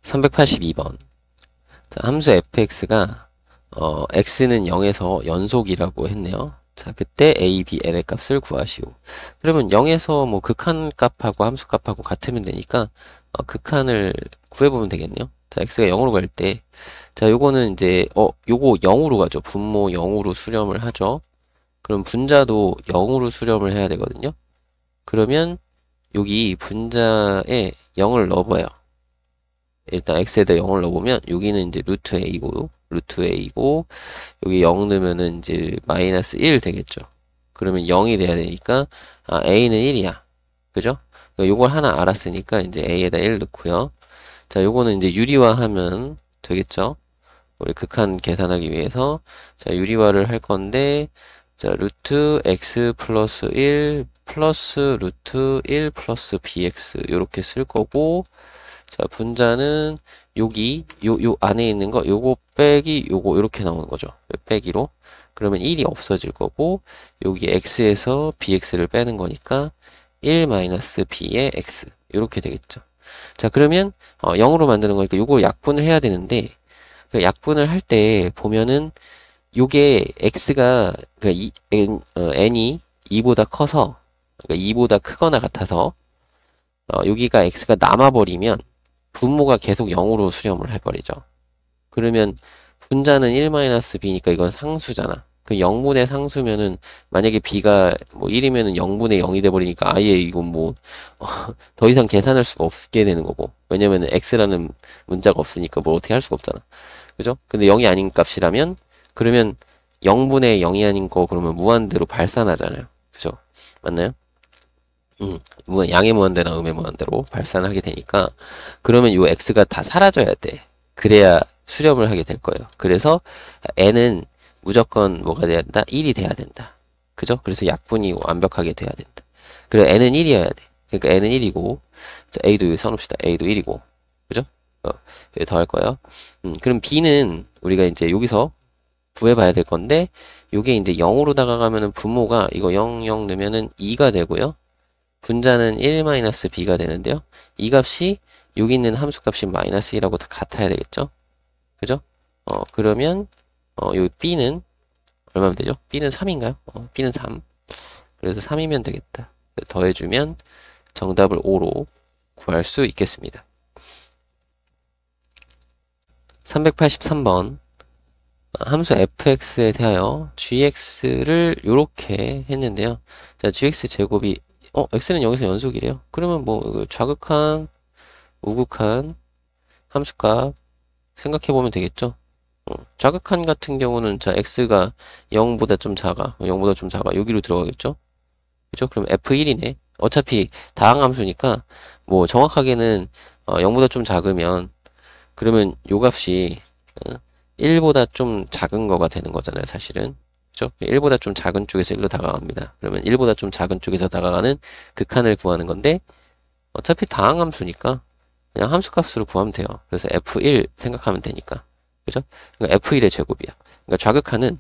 382번. 자, 함수 fx가 x는 0에서 연속이라고 했네요. 자, 그때 a, b, n의 값을 구하시오. 그러면 0에서 뭐 극한 값하고 함수 값하고 같으면 되니까 극한을 구해보면 되겠네요. 자, x가 0으로 갈 때, 자, 요거는 이제 요거 0으로 가죠. 분모 0으로 수렴을 하죠. 그럼 분자도 0으로 수렴을 해야 되거든요. 그러면 여기 분자에 0을 넣어봐요. 일단 x에다 0을 넣어보면 여기는 이제 루트 a고 여기 0 넣으면은 이제 마이너스 1 되겠죠. 그러면 0이 돼야 되니까 a는 1이야. 그죠? 그러니까 요걸 하나 알았으니까 이제 a에다 1 넣고요. 자, 요거는 이제 유리화하면 되겠죠. 우리 극한 계산하기 위해서 자, 유리화를 할 건데 자, 루트 x 플러스 1 플러스 루트 1 플러스 bx 요렇게 쓸 거고 자, 분자는 여기 요 안에 있는 거 요거 빼기 요거 이렇게 나오는 거죠. 빼기로. 그러면 1이 없어질 거고 여기 x에서 bx를 빼는 거니까 1 마이너스 b의 x 이렇게 되겠죠. 자, 그러면 0으로 만드는 거니까 요거 약분을 해야 되는데 그 약분을 할 때 보면은 요게 x가 그러니까 n이 2보다 커서 그러니까 2보다 크거나 같아서 여기가 x가 남아버리면 분모가 계속 0으로 수렴을 해버리죠. 그러면 분자는 1-b니까 이건 상수잖아. 그 0분의 상수면은 만약에 b가 뭐 1이면은 0분의 0이 돼버리니까 아예 이건 뭐 더 이상 계산할 수가 없게 되는 거고. 왜냐면은 x라는 문자가 없으니까 뭘 어떻게 할 수가 없잖아. 그죠? 근데 0이 아닌 값이라면 그러면 0분의 0이 아닌 거 그러면 무한대로 발산하잖아요. 그죠? 맞나요? 양의 무한대나 음의 무한대로 발산하게 되니까 그러면 요 x가 다 사라져야 돼. 그래야 수렴을 하게 될 거예요. 그래서 n은 무조건 뭐가 돼야 된다? 1이 돼야 된다. 그죠? 그래서 약분이 완벽하게 돼야 된다. 그리고 n은 1이어야 돼. 그러니까 n은 1이고 자, a도 써놓읍시다. a도 1이고 그죠? 더 할 거예요. 그럼 b는 우리가 이제 여기서 구해봐야 될 건데 요게 이제 0으로 다가가면은 분모가 이거 0, 0 넣으면은 2가 되고요. 분자는 1-b가 되는데요. 이 값이 여기 있는 함수 값이 마이너스 1하고 다 같아야 되겠죠? 그죠? 그러면 요 b는 얼마면 되죠? b는 3인가요? b는 3. 그래서 3이면 되겠다. 더해주면 정답을 5로 구할 수 있겠습니다. 383번 함수 fx에 대하여 gx를 이렇게 했는데요. 자, gx 제곱이 x는 여기서 연속이래요. 그러면 뭐 좌극한, 우극한 함수값 생각해보면 되겠죠. 좌극한 같은 경우는 자 x가 0보다 좀 작아. 0보다 좀 작아. 여기로 들어가겠죠. 그죠? 그럼 f1이네. 어차피 다항함수니까 뭐 정확하게는 0보다 좀 작으면 그러면 요 값이 1보다 좀 작은 거가 되는 거잖아요, 사실은. 그죠? 1보다 좀 작은 쪽에서 1로 다가갑니다. 그러면 1보다 좀 작은 쪽에서 다가가는 극한을 구하는 건데 어차피 다항함수니까 그냥 함수값으로 구하면 돼요. 그래서 f1 생각하면 되니까. 그죠? 그러니까 f1의 제곱이야. 그러니까 좌극한은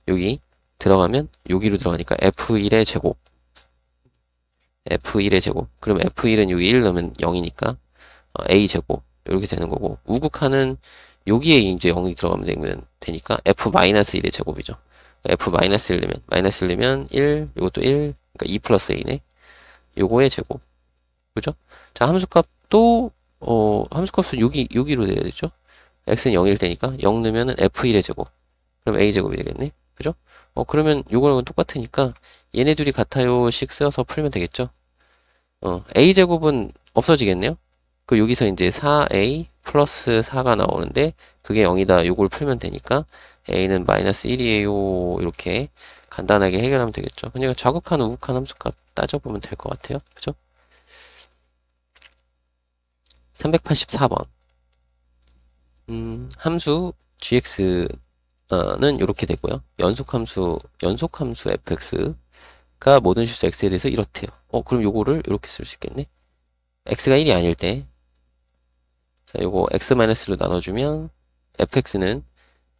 여기 들어가면 여기로 들어가니까 f1의 제곱. f1의 제곱. 그럼 f1은 여기 1 넣으면 0이니까 a 제곱. 이렇게 되는 거고 우극한은 여기에 이제 0이 들어가면 되니까 f-1의 제곱이죠. f-1 넣으면 마이너스 1 넣으면 1, 이것도 1, 그러니까 2 플러스 a네. 요거의 제곱. 그죠? 자, 함수값도 함수값은 여기로 돼야 되죠. x는 0일 테니까 0 넣으면 f1의 제곱. 그럼 a 제곱이 되겠네. 그죠? 그러면 요거랑 똑같으니까 얘네 둘이 같아요씩 쓰여서 풀면 되겠죠. a 제곱은 없어지겠네요. 그 여기서 이제 4a 플러스 4가 나오는데 그게 0이다. 요걸 풀면 되니까 a는 마이너스 1이에요. 이렇게 간단하게 해결하면 되겠죠. 그러니까 좌극한, 우극한 함수값 따져보면 될 것 같아요. 그죠? 384번 함수 gx는 이렇게 되고요. 연속함수 fx가 모든 실수 x에 대해서 이렇대요. 그럼 요거를 이렇게 쓸 수 있겠네. x가 1이 아닐 때 자, 요거 x-로 나눠주면 fx는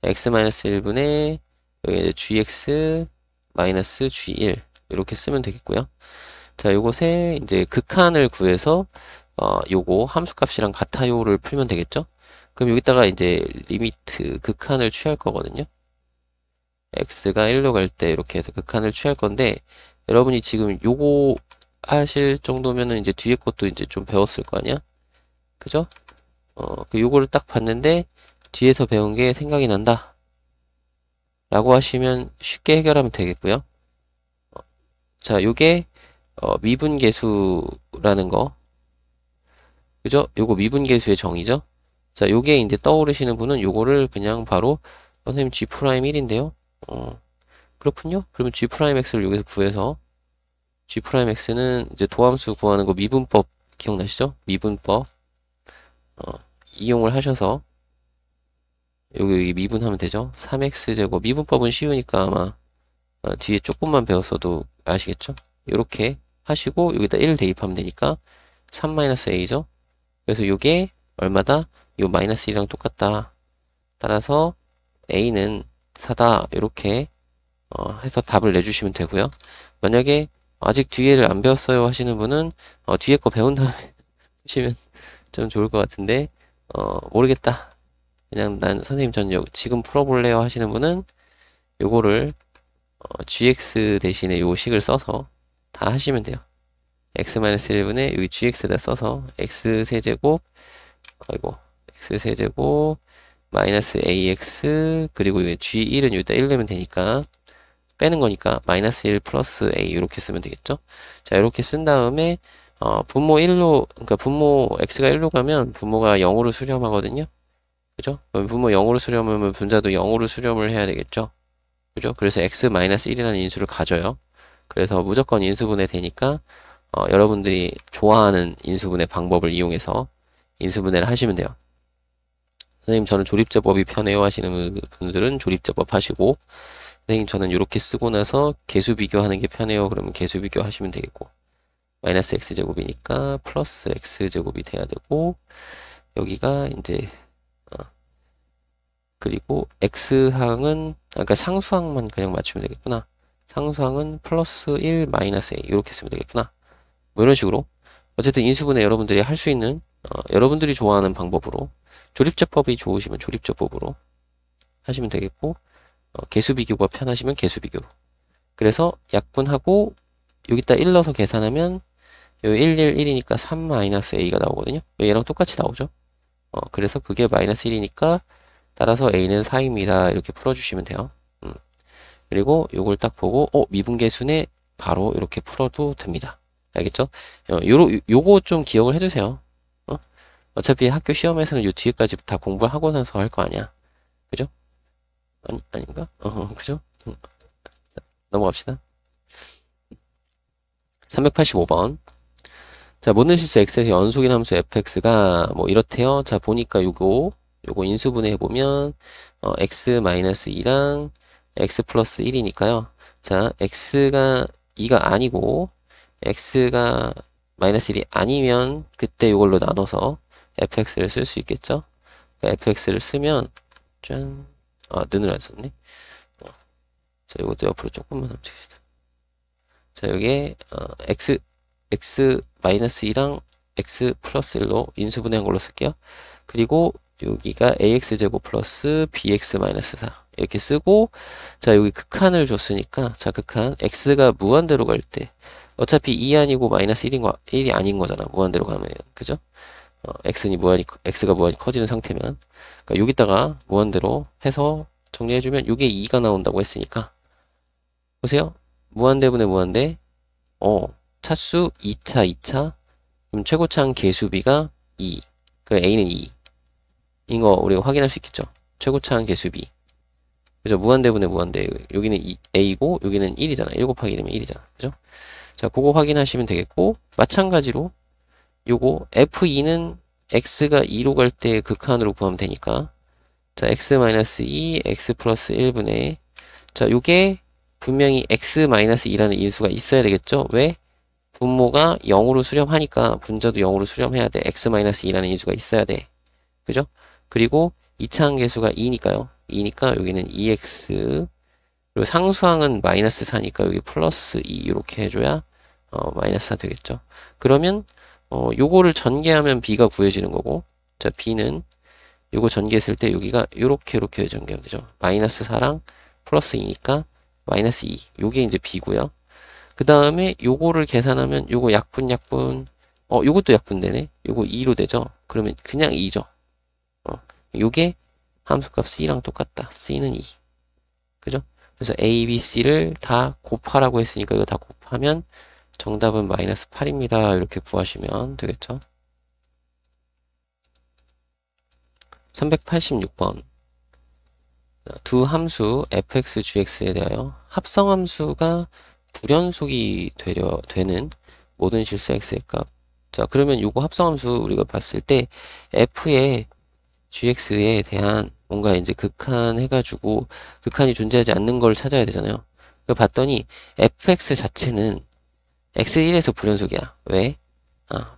x-1분의 여기 gx 마이너스 g1 이렇게 쓰면 되겠고요. 자, 요것에 이제 극한을 구해서 요거 함수값이랑 같아요를 풀면 되겠죠? 그럼 여기다가 이제 리미트 극한을 취할 거거든요. x가 1로 갈 때 이렇게 해서 극한을 취할 건데, 여러분이 지금 요거 하실 정도면은 이제 뒤에 것도 이제 좀 배웠을 거 아니야? 그죠? 요거를 딱 봤는데 뒤에서 배운 게 생각이 난다 라고 하시면 쉽게 해결하면 되겠고요. 자, 요게 미분계수라는 거, 그죠? 요거 미분계수의 정의죠. 자, 요게 이제 떠오르시는 분은 요거를 그냥 바로 선생님 G'1인데요. 그렇군요. 그러면 G'X를 여기서 구해서 G'X는 이제 도함수 구하는 거 미분법 기억나시죠? 미분법 이용을 하셔서 여기 미분하면 되죠. 3x제곱 미분법은 쉬우니까 아마 뒤에 조금만 배웠어도 아시겠죠? 이렇게 하시고 여기다 1 대입하면 되니까 3-a죠. 그래서 요게 얼마다? 요 마이너스 1이랑 똑같다. 따라서 a는 4다. 이렇게 해서 답을 내주시면 되고요. 만약에 아직 뒤에를 안 배웠어요 하시는 분은 뒤에 거 배운 다음에 하시면 좀 좋을 것 같은데 모르겠다. 그냥 난 선생님 전 지금 풀어볼래요 하시는 분은 요거를 gx 대신에 요 식을 써서 다 하시면 돼요. x-1분의 여기 gx에다 써서 x세제곱 아이고 x세제곱 마이너스 ax 그리고 여기 g1은 여기다 1 내면 되니까 빼는 거니까 마이너스 1 플러스 a 이렇게 쓰면 되겠죠. 자 이렇게 쓴 다음에 분모 1로 그러니까 분모 x가 1로 가면 분모가 0으로 수렴하거든요. 그죠? 그럼 분모 0으로 수렴하면 분자도 0으로 수렴을 해야 되겠죠. 그죠? 그래서 x-1이라는 인수를 가져요. 그래서 무조건 인수분해 되니까 여러분들이 좋아하는 인수분해 방법을 이용해서 인수분해를 하시면 돼요. 선생님 저는 조립제법이 편해요 하시는 분들은 조립제법 하시고, 선생님 저는 이렇게 쓰고 나서 개수 비교하는 게 편해요 그러면 개수 비교 하시면 되겠고, 마이너스 x제곱이니까 플러스 x제곱이 돼야 되고, 여기가 이제 그리고 x항은 그러니까 상수항만 그냥 맞추면 되겠구나. 상수항은 플러스 1 마이너스 a 이렇게 쓰면 되겠구나. 뭐 이런 식으로 어쨌든 인수분해 여러분들이 할 수 있는 여러분들이 좋아하는 방법으로, 조립제법이 좋으시면 조립제법으로 하시면 되겠고, 개수 비교가 편하시면 개수 비교로. 그래서 약분하고 여기다 1 넣어서 계산하면 여기 1, 1, 1이니까 3 마이너스 a가 나오거든요. 얘랑 똑같이 나오죠. 그래서 그게 마이너스 1이니까 따라서 a는 4입니다. 이렇게 풀어주시면 돼요. 그리고 요걸 딱 보고 미분계수네 바로 이렇게 풀어도 됩니다. 알겠죠? 요거 좀 기억을 해주세요. 어차피 학교 시험에서는 요 뒤에까지 다 공부하고 나서 할 거 아니야. 그죠? 아닌가? 그죠? 자, 넘어갑시다. 385번. 자, 모든 실수 x에서 연속인 함수 fx가 뭐 이렇대요. 자, 보니까 요거 인수분해 해보면 x-2랑 x 플러스 1이니까요. 자, x가 2가 아니고 x가 마이너스 1이 아니면 그때 이걸로 나눠서 fx를 쓸 수 있겠죠. 그러니까 fx를 쓰면 짠, 는을 안 썼네. 자, 이것도 옆으로 조금만 하면 되겠다. 자, 여기에 x 마이너스 2랑 x 플러스 1로 인수분해한 걸로 쓸게요. 그리고 여기가 ax제곱 플러스 bx 마이너스 4 이렇게 쓰고, 자 여기 극한을 줬으니까, 자 극한 x가 무한대로 갈 때 어차피 2 아니고 마이너스 1이 아닌 거잖아. 무한대로 가면 그죠? x가 무한히 커지는 상태면, 그러니까 여기다가 무한대로 해서 정리해주면 이게 2가 나온다고 했으니까 보세요. 무한대분의 무한대 차수 2차 그럼 최고차항 개수비가 2, 그 a는 2 이거 우리가 확인할 수 있겠죠. 최고차항 개수비, 그죠? 무한대분의 무한대, 여기는 a고 여기는 1이잖아. 1 곱하기 1이면 1이잖아. 그죠? 자, 그거 확인하시면 되겠고, 마찬가지로 요거 f2는 x가 2로 갈 때 극한으로 구하면 되니까, 자 x-2 x 플러스 1분의, 자 요게 분명히 x-2라는 인수가 있어야 되겠죠. 왜? 분모가 0으로 수렴하니까 분자도 0으로 수렴해야 돼. x-2라는 인수가 있어야 돼. 그죠? 그리고 2차항 계수가 2니까요. 2니까 여기는 2x, 그리고 상수항은 마이너스 4니까 여기 플러스 2 이렇게 해줘야 마이너스 4 되겠죠. 그러면 요거를 전개하면 b가 구해지는 거고, 자, b는 요거 전개했을 때 여기가 요렇게 전개하면 되죠. 마이너스 4랑 플러스 2니까 마이너스 2. 요게 이제 b고요. 그 다음에 요거를 계산하면 요거 약분, 요것도 약분되네. 요거 2로 되죠. 그러면 그냥 2죠. 요게 함수값 c랑 똑같다. c는 2. 그죠? 그래서 a, b, c를 다 곱하라고 했으니까 이거 다 곱하면 정답은 마이너스 8입니다. 이렇게 구하시면 되겠죠? 386번. 두 함수 fx, gx에 대하여 합성함수가 불연속이 되는 모든 실수 x의 값. 자, 그러면 요거 합성함수 우리가 봤을 때 f의 gx에 대한 뭔가 이제 극한해가지고 극한이 존재하지 않는 걸 찾아야 되잖아요. 그걸 봤더니 fx 자체는 x1에서 불연속이야. 왜?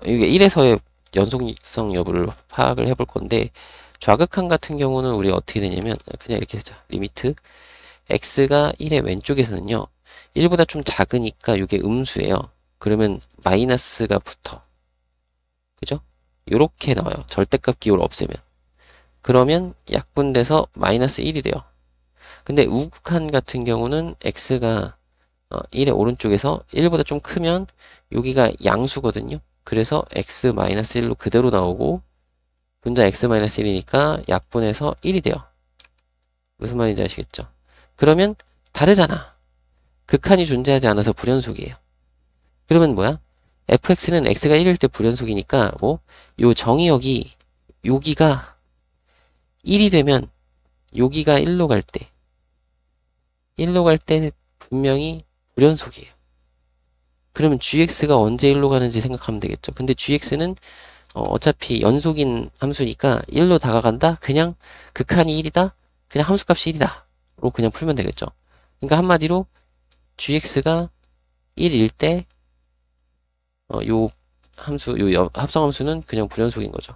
이게 1에서의 연속성 여부를 파악을 해볼 건데 좌극한 같은 경우는 우리 어떻게 되냐면 그냥 이렇게 하자. 리미트 x가 1의 왼쪽에서는요. 1보다 좀 작으니까 이게 음수예요. 그러면 마이너스가 붙어. 그죠? 요렇게 나와요. 절대값 기호를 없애면. 그러면 약분돼서 마이너스 1이 돼요. 근데 우극한 같은 경우는 x가 1의 오른쪽에서 1보다 좀 크면 여기가 양수거든요. 그래서 x-1로 그대로 나오고 분자 x-1이니까 약분해서 1이 돼요. 무슨 말인지 아시겠죠? 그러면 다르잖아. 극한이 존재하지 않아서 불연속이에요. 그러면 뭐야? fx는 x가 1일 때 불연속이니까 요 정의역이 여기가 1이 되면 여기가 1로 갈 때 분명히 불연속이에요. 그러면 gx가 언제 1로 가는지 생각하면 되겠죠. 근데 gx는 어차피 연속인 함수니까 1로 다가간다? 그냥 극한이 1이다? 그냥 함수값이 1이다. 로 그냥 풀면 되겠죠. 그러니까 한마디로 gx가 1일 때 요 합성함수는 그냥 불연속인 거죠.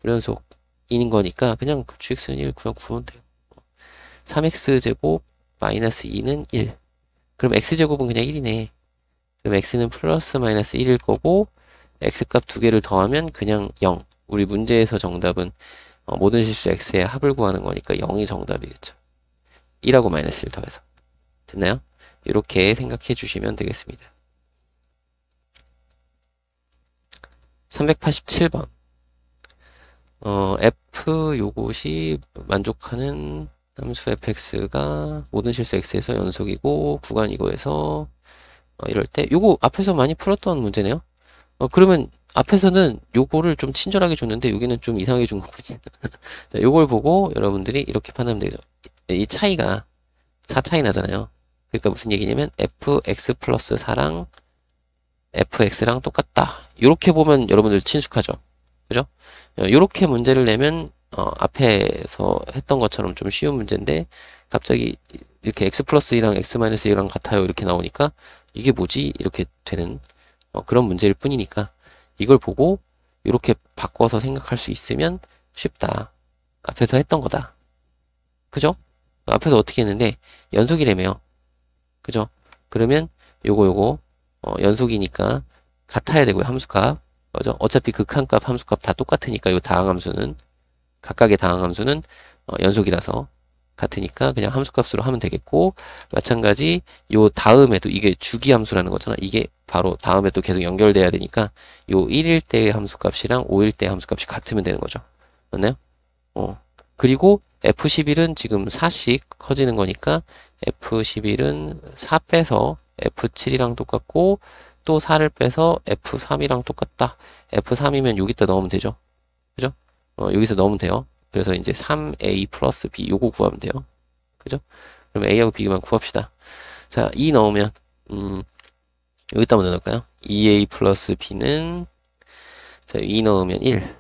불연속인 거니까 그냥 gx는 1 그냥 구하면 돼요. 3x제곱 마이너스 2는 1. 그럼 x제곱은 그냥 1이네. 그럼 x는 플러스 마이너스 1일 거고 x값 두 개를 더하면 그냥 0. 우리 문제에서 정답은 모든 실수 x의 합을 구하는 거니까 0이 정답이겠죠. 1하고 마이너스 1 더해서. 됐나요? 이렇게 생각해 주시면 되겠습니다. 387번. f 요것이 만족하는 함수 fx가 모든 실수 x에서 연속이고 구간이고에서 이럴 때 요거 앞에서 많이 풀었던 문제네요. 그러면 앞에서는 요거를 좀 친절하게 줬는데 여기는 좀 이상하게 준 거지. 자, 요걸 보고 여러분들이 이렇게 판단하면 되죠. 이 차이가 4 차이 나잖아요. 그러니까 무슨 얘기냐면 fx 플러스 4랑 fx랑 똑같다. 이렇게 보면 여러분들 친숙하죠. 그죠? 이렇게 문제를 내면 앞에서 했던 것처럼 좀 쉬운 문제인데 갑자기 이렇게 x 플러스 2랑 x 마이너스 2랑 같아요. 이렇게 나오니까 이게 뭐지? 이렇게 되는 그런 문제일 뿐이니까 이걸 보고 이렇게 바꿔서 생각할 수 있으면 쉽다. 앞에서 했던 거다. 그죠? 앞에서 어떻게 했는데 연속이라며요. 그죠? 그러면 요거 연속이니까 같아야 되고요. 함수값. 그죠? 어차피 극한값, 함수값 다 똑같으니까 요 다항함수는 각각의 다항함수는 연속이라서 같으니까 그냥 함수값으로 하면 되겠고 마찬가지 요 다음에도 이게 주기함수라는 거잖아. 이게 바로 다음에 또 계속 연결돼야 되니까 요 1일 때의 함수값이랑 5일 때의 함수값이 같으면 되는 거죠. 맞나요? 그리고 F11은 지금 4씩 커지는 거니까 F11은 4 빼서 F7이랑 똑같고 또 4를 빼서 F3이랑 똑같다. F3이면 여기다 넣으면 되죠. 그죠? 여기서 넣으면 돼요. 그래서 이제 3A 플러스 B 요거 구하면 돼요. 그죠? 그럼 A하고 B만 구합시다. 자, 2 넣으면 여기다 먼저 넣을까요? 2A 플러스 B는 자, 2 넣으면 1.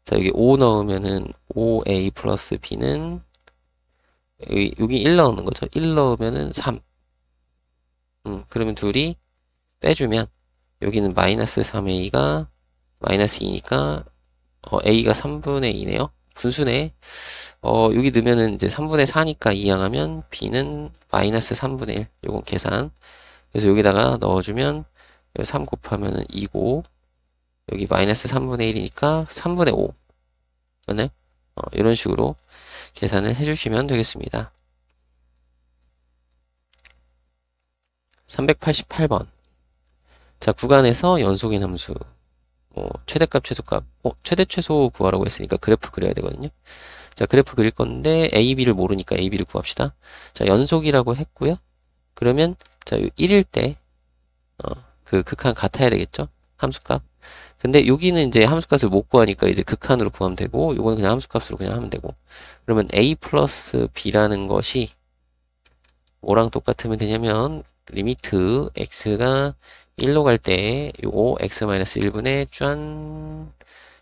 자, 여기 5 넣으면은 5A 플러스 B는 여기 1 넣는 거죠. 1 넣으면은 3. 그러면 둘이 빼주면 여기는 마이너스 3A가 마이너스 2니까 A가 3분의 2네요. 분수네. 여기 넣으면은 이제 3분의 4니까 이항하면 B는 마이너스 3분의 1. 요건 계산. 그래서 여기다가 넣어주면 3 곱하면은 2고 여기 마이너스 3분의 1이니까 3분의 5. 맞나요? 이런 식으로 계산을 해주시면 되겠습니다. 388번. 자, 구간에서 연속인 함수. 최대값, 최소값. 최대, 최소 구하라고 했으니까 그래프 그려야 되거든요. 자, 그래프 그릴 건데, A, B를 모르니까 A, B를 구합시다. 자, 연속이라고 했고요. 그러면, 자, 1일 때, 그 극한 같아야 되겠죠? 함수값. 근데 여기는 이제 함수값을 못 구하니까 이제 극한으로 구하면 되고, 요거는 그냥 함수값으로 그냥 하면 되고. 그러면 A 플러스 B라는 것이 뭐랑 똑같으면 되냐면, 리미트 x가 1로 갈 때, 요거 x-1분의 짠,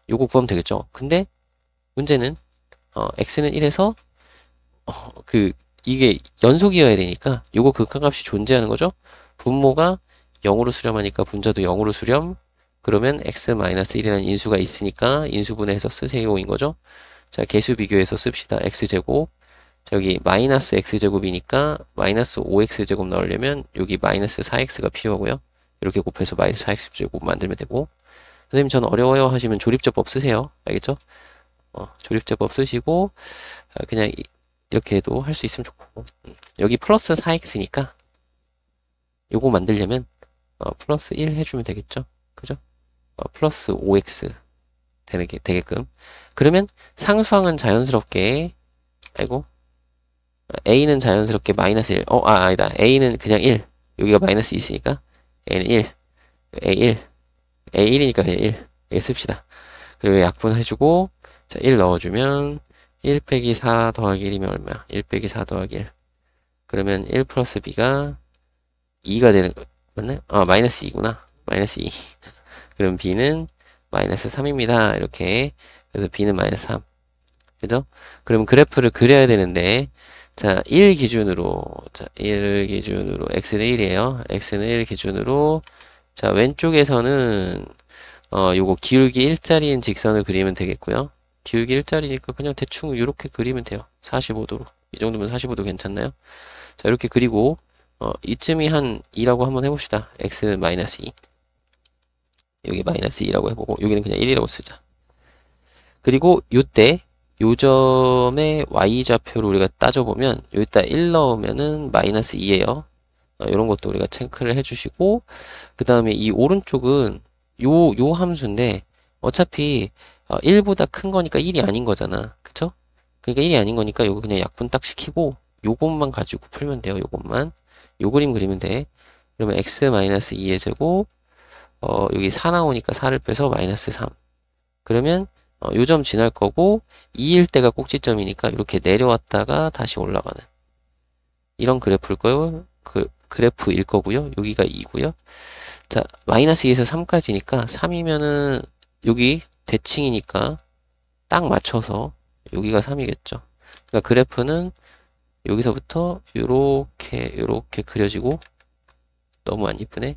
요거 구하면 되겠죠? 근데, 문제는, x는 1에서, 이게 연속이어야 되니까, 요거 극한값이 존재하는 거죠? 분모가 0으로 수렴하니까 분자도 0으로 수렴, 그러면 x-1이라는 인수가 있으니까 인수분해해서 쓰세요인 거죠? 자, 개수 비교해서 씁시다. x제곱. 자, 여기 마이너스 x제곱이니까 마이너스 5x제곱 나오려면 여기 마이너스 4x가 필요하고요. 이렇게 곱해서 마이너스 4x제곱 만들면 되고. 선생님 저는 어려워요 하시면 조립제법 쓰세요. 알겠죠? 조립제법 쓰시고 그냥 이렇게 해도 할 수 있으면 좋고. 여기 플러스 4x니까 요거 만들려면 플러스 1 해주면 되겠죠? 그죠? 플러스 5x 되게끔. 그러면 상수항은 자연스럽게 a는 자연스럽게 마이너스 1. 아니다. a는 그냥 1. 여기가 마이너스 2 있으니까 a는 1. a1이니까 그냥 1. 이렇게 씁시다. 그리고 약분해주고 자, 1 넣어주면 1 빼기 4 더하기 1이면 얼마야? 1 빼기 4 더하기 1. 그러면 1 플러스 b가 2가 되는 거 맞나요? 마이너스 2구나. 마이너스 2. 그럼 b는 마이너스 3입니다. 이렇게. 그래서 b는 마이너스 3. 그죠? 그럼 그래프를 그려야 되는데 자, 1 기준으로 x는 1이에요. x는 1 기준으로 자, 왼쪽에서는 요거 기울기 1짜리인 직선을 그리면 되겠고요. 기울기 1짜리니까 그냥 대충 이렇게 그리면 돼요. 45도로. 이 정도면 45도 괜찮나요? 자, 이렇게 그리고 이쯤이 한 2라고 한번 해봅시다. x는 마이너스 2. 여기 마이너스 2라고 해보고 여기는 그냥 1이라고 쓰자. 그리고 요때 요점의 y좌표를 우리가 따져보면 여기다 1 넣으면은 마이너스 2예요. 이런 것도 우리가 체크를 해주시고 그 다음에 이 오른쪽은 요 함수인데 어차피 1보다 큰 거니까 1이 아닌 거잖아. 그쵸? 그러니까 1이 아닌 거니까 요거 그냥 약분 딱 시키고 요것만 가지고 풀면 돼요. 요것만. 요 그림 그리면 돼. 그러면 x-2의 제곱 여기 4 나오니까 4를 빼서 마이너스 3. 그러면 요점 지날 거고 2일 때가 꼭지점이니까 이렇게 내려왔다가 다시 올라가는 이런 그래프일 거예요. 그래프일 거고요. 여기가 2고요. 자, 마이너스 2에서 3까지니까 3이면은 여기 대칭이니까 딱 맞춰서 여기가 3이겠죠. 그러니까 그래프는 여기서부터 요렇게 그려지고 너무 안 이쁘네.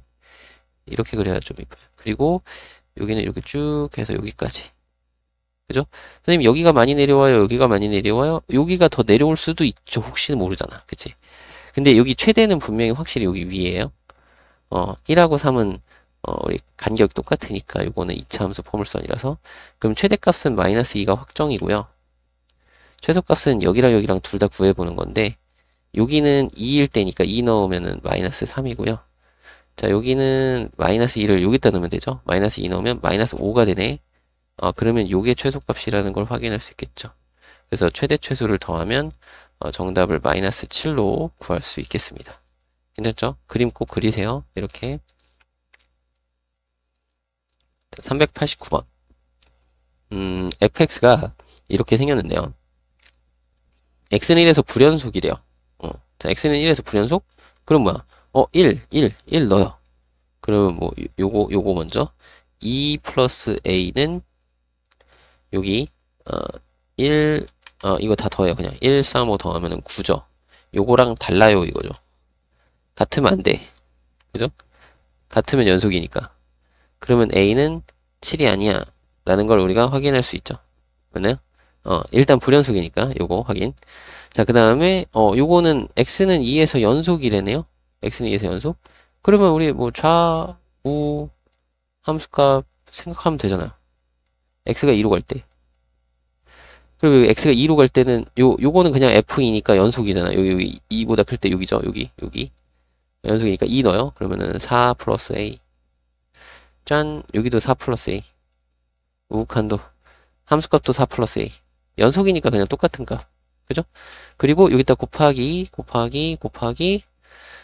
이렇게 그려야 좀 이뻐요. 그리고 여기는 이렇게 쭉 해서 여기까지. 그죠? 선생님 여기가 많이 내려와요. 여기가 많이 내려와요. 여기가 더 내려올 수도 있죠. 혹시는 모르잖아. 그치? 근데 여기 최대는 분명히 확실히 여기 위에요. 1하고 3은 우리 간격이 똑같으니까 이거는 2차 함수 포물선이라서 그럼 최대값은 마이너스 2가 확정이고요. 최소값은 여기랑 여기랑 둘 다 구해보는 건데 여기는 2일 때니까 2 넣으면은 마이너스 3이고요. 자, 여기는 마이너스 2를 여기다 넣으면 되죠. 마이너스 2 넣으면 마이너스 5가 되네. 그러면 요게 최소값이라는 걸 확인할 수 있겠죠. 그래서 최대 최소를 더하면 정답을 마이너스 7로 구할 수 있겠습니다. 괜찮죠? 그림 꼭 그리세요. 이렇게 389번 fx가 이렇게 생겼는데요. x는 1에서 불연속이래요. 자, x는 1에서 불연속? 그럼 뭐야? 1 넣어요. 그러면 뭐 요거 먼저 2 플러스 a는 여기 1 이거 다 더해요. 그냥 1, 3, 5 더하면은 9죠. 요거랑 달라요 이거죠. 같으면 안 돼. 그죠? 같으면 연속이니까. 그러면 a는 7이 아니야 라는 걸 우리가 확인할 수 있죠. 맞나요? 일단 불연속이니까 요거 확인. 자, 그 다음에 요거는 x는 2에서 연속이래네요. x는 2에서 연속. 그러면 우리 뭐 좌우 함수값 생각하면 되잖아요. x가 2로 갈 때. 그리고 x가 2로 갈 때는 요거는 그냥 f이니까 연속이잖아. 여기 2보다 클 때 여기죠. 여기. 연속이니까 2 넣어요. 그러면은 4 플러스 a. 짠. 여기도 4 플러스 a. 우극한도. 함수값도 4 플러스 a. 연속이니까 그냥 똑같은 값. 그죠? 그리고 여기다 곱하기.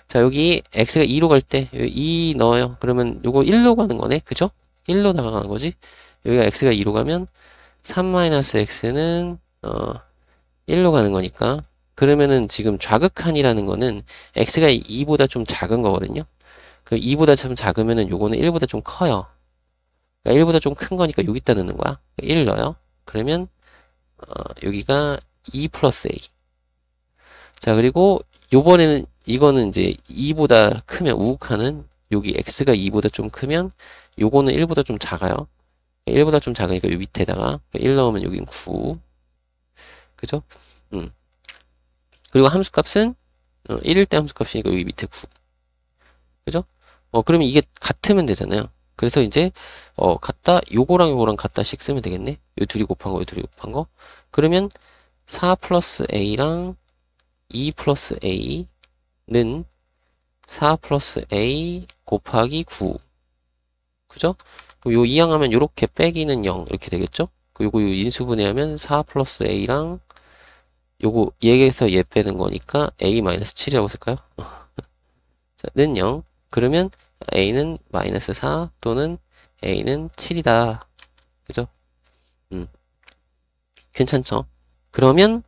자, 여기 x가 2로 갈 때, 여기 2 넣어요. 그러면 요거 1로 가는 거네. 그죠? 1로 나가는 거지. 여기가 x가 2로 가면 3-x는 1로 가는 거니까. 그러면은 지금 좌극한이라는 거는 x가 2보다 좀 작은 거거든요. 그 2보다 좀 작으면은 요거는 1보다 좀 커요. 그러니까 1보다 좀 큰 거니까 여기다 넣는 거야. 1 넣어요. 그러면 여기가 2 플러스 a. 자, 그리고 요번에는 이거는 이제 2보다 크면 우극한은 여기 x가 2보다 좀 크면 요거는 1보다 좀 작아요. 1보다 좀 작으니까 요 밑에다가 1 넣으면 여긴 9. 그죠? 그리고 함수값은 1일 때 함수값이니까 여기 밑에 9. 그죠? 그러면 이게 같으면 되잖아요. 그래서 이제 같다 요거랑 같다씩 쓰면 되겠네. 요 둘이 곱한 거, 요 둘이 곱한 거. 그러면 4 플러스 a랑 2 플러스 a는 4 플러스 a 곱하기 9. 그죠? 그럼 요 이항하면 요렇게 빼기는 0 이렇게 되겠죠? 요거 인수분해하면 4 플러스 a랑 요거 얘에서 얘 빼는 거니까 a 마이너스 7이라고 쓸까요? 자, 는 0. 그러면 a는 마이너스 4 또는 a는 7이다. 그죠? 괜찮죠? 그러면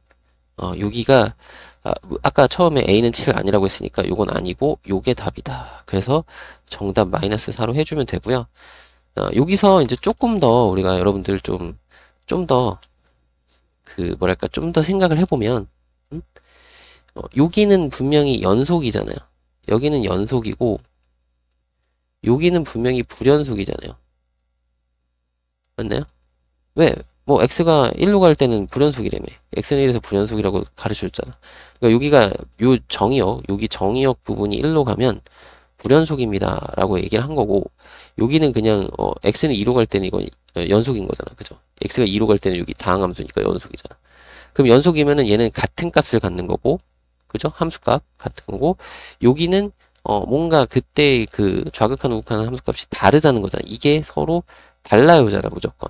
여기가 아까 처음에 a는 7 아니라고 했으니까 요건 아니고 요게 답이다. 그래서 정답 마이너스 4로 해주면 되고요. 여기서 이제 조금 더 우리가 여러분들 좀 더 뭐랄까 좀 더 생각을 해보면 여기는 분명히 연속이잖아요. 여기는 연속이고 여기는 분명히 불연속이잖아요. 맞나요? 왜? 뭐 x가 1로 갈 때는 불연속이라며. x는 1에서 불연속이라고 가르쳐줬잖아. 그러니까 여기가 요 정의역, 여기 정의역 부분이 1로 가면 불연속입니다 라고 얘기를 한 거고, 여기는 그냥 x는 2로 갈 때는 이건 연속인 거잖아. 그죠? x가 2로 갈 때는 여기 다항함수니까 연속이잖아. 그럼 연속이면은 얘는 같은 값을 갖는 거고, 그죠? 함수값 같은 거고, 여기는 뭔가 그때 그 좌극한 우극한 함수값이 다르다는 거잖아. 이게 서로 달라요잖아, 무조건.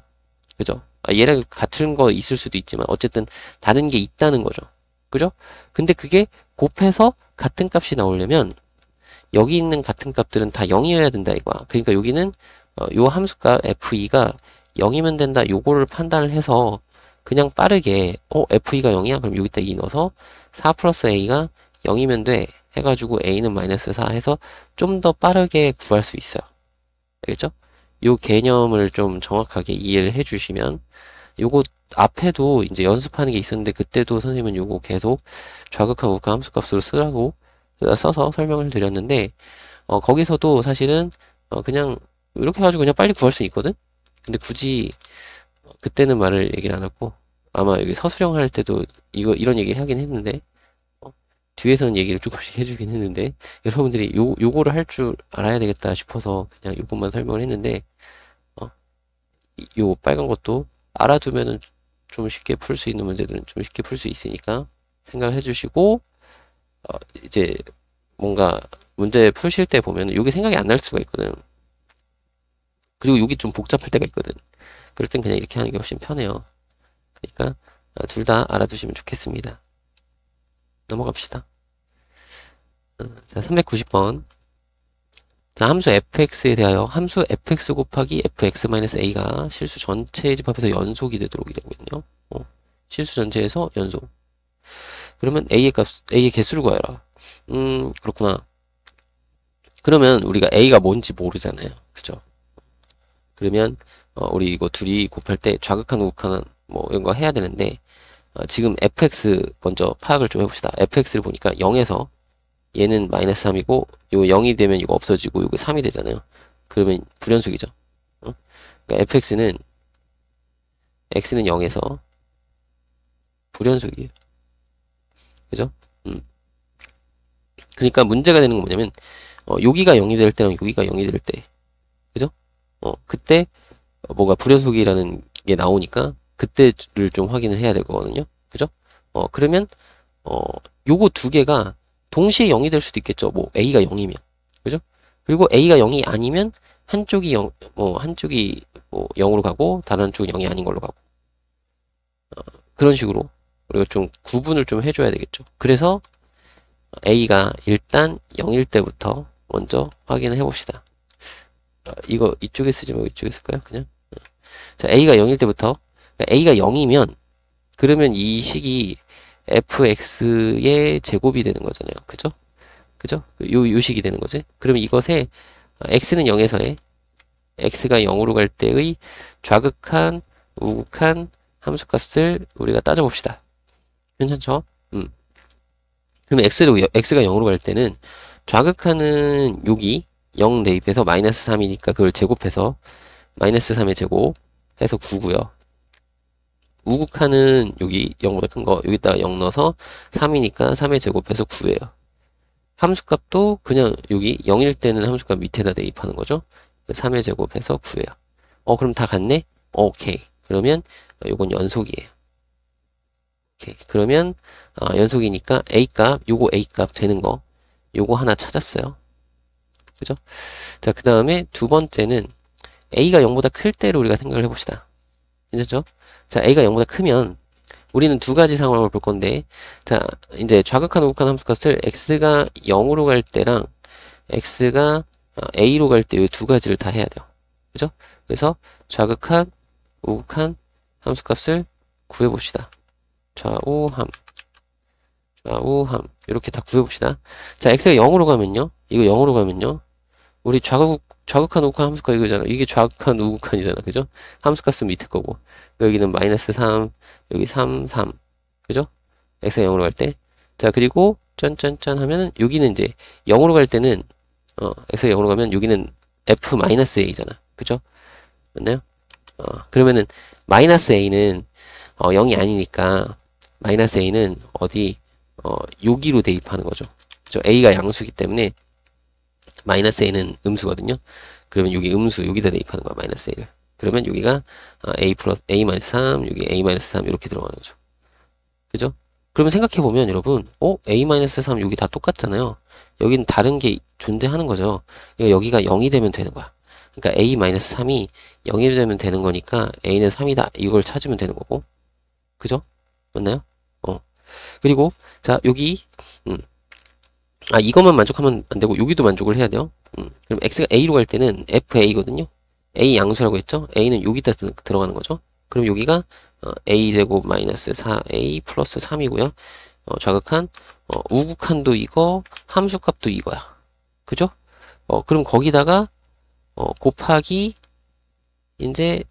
그죠? 얘랑 같은 거 있을 수도 있지만 어쨌든 다른 게 있다는 거죠. 그죠? 근데 그게 곱해서 같은 값이 나오려면 여기 있는 같은 값들은 다 0이어야 된다 이거야. 그러니까 여기는 요 함수값 f2가 0이면 된다 요거를 판단을 해서 그냥 빠르게 f2가 0이야? 그럼 여기다 2 넣어서 4 플러스 a가 0이면 돼 해가지고 a는 마이너스 4 해서 좀 더 빠르게 구할 수 있어요. 알겠죠? 요 개념을 좀 정확하게 이해를 해주시면, 요거 앞에도 이제 연습하는 게 있었는데 그때도 선생님은 요거 계속 좌극한 우극한 함수값으로 쓰라고 써서 설명을 드렸는데 거기서도 사실은 그냥 이렇게 해가지고 그냥 빨리 구할 수 있거든. 근데 굳이 그때는 말을 얘기를 안 하고 아마 여기 서술형 할 때도 이런 얘기 하긴 했는데 뒤에서는 얘기를 조금씩 해주긴 했는데 여러분들이 요거를 할 줄 알아야 되겠다 싶어서 그냥 요것만 설명을 했는데 요 빨간 것도 알아두면은 좀 쉽게 풀 수 있는 문제들은 좀 쉽게 풀 수 있으니까 생각을 해주시고 이제 뭔가 문제 푸실 때 보면은 요게 생각이 안 날 수가 있거든. 그리고 여기 좀 복잡할 때가 있거든. 그럴 땐 그냥 이렇게 하는 게 훨씬 편해요. 그러니까 둘 다 알아두시면 좋겠습니다. 넘어갑시다. 자, 390번. 자, 함수 fx에 대하여 함수 fx 곱하기 fx-a가 실수 전체의 집합에서 연속이 되도록 이라고 했네요. 실수 전체에서 연속. 그러면 a의 개수를 구하라. 그렇구나. 그러면 우리가 a가 뭔지 모르잖아요. 그죠? 그러면 우리 이거 둘이 곱할 때 좌극한 우극한 뭐 이런 거 해야 되는데 지금 fx 먼저 파악을 좀 해봅시다. fx를 보니까 0에서 얘는 마이너스 3이고 이거 0이 되면 이거 없어지고 이거 3이 되잖아요. 그러면 불연속이죠. 그러니까 fx는 x는 0에서 불연속이에요. 그죠? 그러니까 문제가 되는 건 뭐냐면 여기가 0이 될 때랑 여기가 0이 될 때, 그죠? 그때 뭐가 불연속이라는 게 나오니까 그때를 좀 확인을 해야 될 거거든요. 그죠? 그러면 요거 두 개가 동시에 0이 될 수도 있겠죠. 뭐 A가 0이면. 그죠? 그리고 A가 0이 아니면 한쪽이 0, 한쪽이 뭐 0으로 가고 다른 한쪽은 0이 아닌 걸로 가고. 그런 식으로 우리가 좀 구분을 좀 해줘야 되겠죠. 그래서 A가 일단 0일 때부터 먼저 확인을 해봅시다. 이거 이쪽에 쓰지 말고 이쪽에 쓸까요? 그냥. 자, A가 0일 때부터, 그러니까 A가 0이면 그러면 이 식이 fx의 제곱이 되는 거잖아요. 그죠? 그죠? 요 식이 되는 거지. 그러면 이것에 x는 0에서의 x가 0으로 갈 때의 좌극한, 우극한 함수값을 우리가 따져봅시다. 괜찮죠? 그러면 x가 0으로 갈 때는 좌극하는 여기 0 대입해서 마이너스 3이니까 그걸 제곱해서 마이너스 3의 제곱 해서 9고요. 우극하는 여기 0보다 큰 거 여기다가 0 넣어서 3이니까 3의 제곱해서 9예요. 함수값도 그냥 여기 0일 때는 함수값 밑에다 대입하는 거죠. 3의 제곱해서 9예요. 그럼 다 같네? 오케이. 그러면 요건 연속이에요. 오케이. 그러면 연속이니까 A값, 요거 A값 되는 거 요거 하나 찾았어요. 그죠? 자, 그 다음에 두 번째는 A가 0보다 클 때를 우리가 생각을 해봅시다. 괜찮죠? 자, A가 0보다 크면 우리는 두 가지 상황을 볼 건데, 자, 이제 좌극한 우극한 함수값을 x가 0으로 갈 때랑 x가 a로 갈 때 이 두 가지를 다 해야 돼요. 그죠? 그래서 좌극한 우극한 함수값을 구해봅시다. 좌우함 이렇게 다 구해봅시다. 자, x가 0으로 가면요. 이거 0으로 가면요. 우리 좌극한 우극한 함수값 이거잖아. 이게 좌극한 우극한이잖아. 그죠? 함수값은 밑에 거고. 여기는 마이너스 3, 여기 3, 3. 그죠? x가 0으로 갈 때. 자, 그리고 짠짠짠 하면은 여기는 이제 0으로 갈 때는 x가 0으로 가면 여기는 f-a잖아. 그죠? 맞나요? 그러면은 마이너스 a는 0이 아니니까 마이너스 a는 어디 여기로 대입하는 거죠. 그죠? a가 양수기 때문에 마이너스 a는 음수거든요. 그러면 여기 음수 여기다 대입하는 거야. 마이너스 a를. 그러면 여기가 a 플러스 a 마이너스 3 여기 a 마이너스 3 이렇게 들어가는 거죠. 그죠? 그러면 생각해보면 여러분 a 마이너스 3 여기 다 똑같잖아요. 여기는 다른 게 존재하는 거죠. 그러니까 여기가 0이 되면 되는 거야. 그러니까 a 마이너스 3이 0이 되면 되는 거니까 a는 3이다. 이걸 찾으면 되는 거고. 그죠? 맞나요? 그리고 자 여기 이것만 만족하면 안 되고 여기도 만족을 해야 돼요. 그럼 x가 a로 갈 때는 fa거든요. a 양수라고 했죠. a는 여기다 들어가는 거죠. 그럼 여기가 a제곱 마이너스 4a 플러스 3이고요. 좌극한 우극한도 이거 함수값도 이거야. 그죠? 그럼 거기다가 곱하기 이제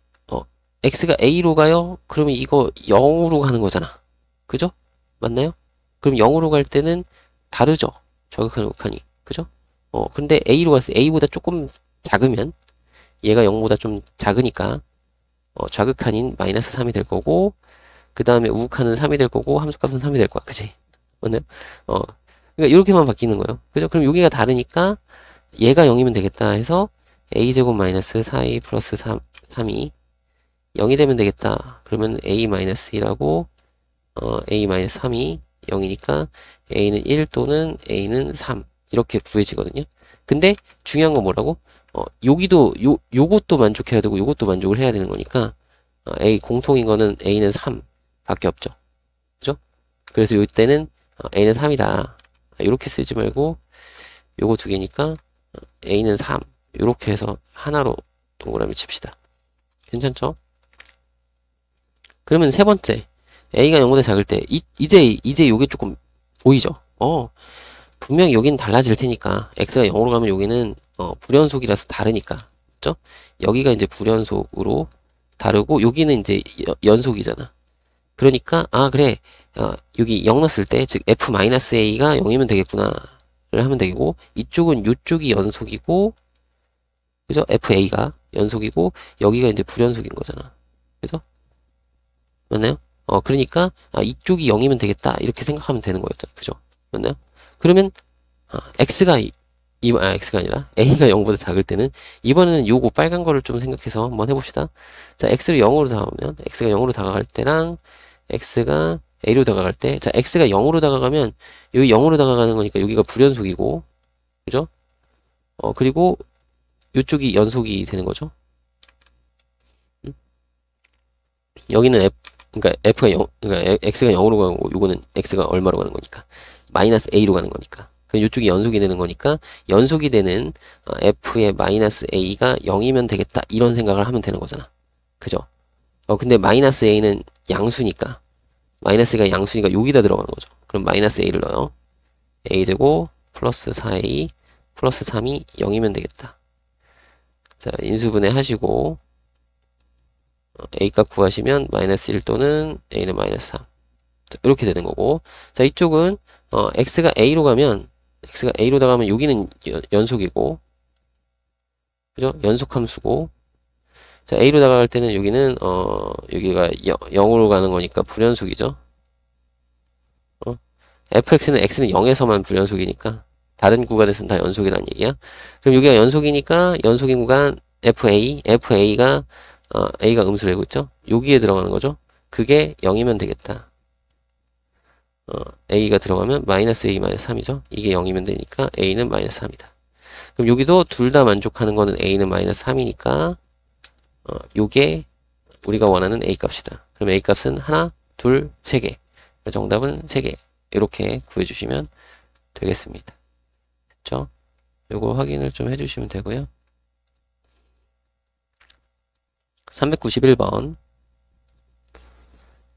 x가 a로 가요. 그러면 이거 0으로 가는 거잖아. 그죠? 맞나요? 그럼 0으로 갈 때는 다르죠. 좌극한 우극한이. 그죠? 근데 a로 갔을 때 a보다 조금 작으면 얘가 0보다 좀 작으니까 좌극한인 마이너스 3이 될 거고 그 다음에 우극한은 3이 될 거고 함수값은 3이 될 거야. 그치? 맞나요? 그러니까 이렇게만 바뀌는 거예요. 그죠? 그럼 여기가 다르니까 얘가 0이면 되겠다 해서 a제곱 마이너스 4a 플러스 3이 0이 되면 되겠다. 그러면 a 마이너스 1하고 a 마이너스 3이 0이니까 a는 1 또는 a는 3 이렇게 구해지거든요. 근데 중요한 건 뭐라고? 여기도 요것도 만족해야 되고 요것도 만족을 해야 되는 거니까 a 공통인 거는 a는 3 밖에 없죠. 그죠? 그래서 요때는 a는 3이다. 이렇게 쓰지 말고 요거 두 개니까 a는 3 이렇게 해서 하나로 동그라미 칩시다. 괜찮죠? 그러면 세 번째 a가 0보다 작을 때 이제 요게 조금 보이죠? 분명히 여기는 달라질 테니까 x가 0으로 가면 여기는 불연속이라서 다르니까 그죠? 여기가 이제 불연속으로 다르고 여기는 이제 연속이잖아. 그러니까 그래 여기 0 넣었을 때 즉 f-a가 0이면 되겠구나 를 하면 되고 이쪽은 이쪽이 연속이고 그죠? fa가 연속이고 여기가 이제 불연속인 거잖아. 그죠? 맞나요? 그러니까 이쪽이 0이면 되겠다 이렇게 생각하면 되는 거였죠. 그죠? 맞나요? 그러면 x가 x가 아니라 a가 0보다 작을 때는 이번에는 요거 빨간 거를 좀 생각해서 한번 해봅시다. 자, x를 0으로 다가가면 x가 0으로 다가갈 때랑 x가 a로 다가갈 때, 자, x가 0으로 다가가면 여기 0으로 다가가는 거니까 여기가 불연속이고, 그죠? 그리고 요쪽이 연속이 되는 거죠. 여기는 그러니까 f가 0, 그러니까 x가 0으로 가는 거고, 요거는 x가 얼마로 가는 거니까 마이너스 a로 가는 거니까. 그럼 이쪽이 연속이 되는 거니까 연속이 되는 f의 마이너스 a가 0이면 되겠다 이런 생각을 하면 되는 거잖아. 그죠? 근데 마이너스 a는 양수니까 마이너스가 양수니까 여기다 들어가는 거죠. 그럼 마이너스 a를 넣어요. a제곱 플러스 4a 플러스 3이 0이면 되겠다. 자, 인수분해 하시고 a값 구하시면 마이너스 1 또는 a는 마이너스 3 이렇게 되는 거고, 자, 이쪽은 x가 a로 가면 여기는 연속이고, 그죠? 연속 함수고, 자, a로 다가갈 때는 여기는 여기가 0으로 가는 거니까 불연속이죠. fx는 x는 0에서만 불연속이니까 다른 구간에서는 다 연속이라는 얘기야. 그럼 여기가 연속이니까 연속인 구간 fa가 a가 음수라고 있죠? 여기에 들어가는 거죠. 그게 0이면 되겠다. a가 들어가면 마이너스 a 마이너스 3이죠. 이게 0이면 되니까 a는 마이너스 3이다. 그럼 여기도 둘 다 만족하는 거는 a는 마이너스 3이니까 요게 우리가 원하는 a 값이다. 그럼 a 값은 하나, 둘, 세 개. 정답은 3개. 이렇게 구해주시면 되겠습니다. 그쵸? 요거 확인을 좀 해주시면 되고요. 391번.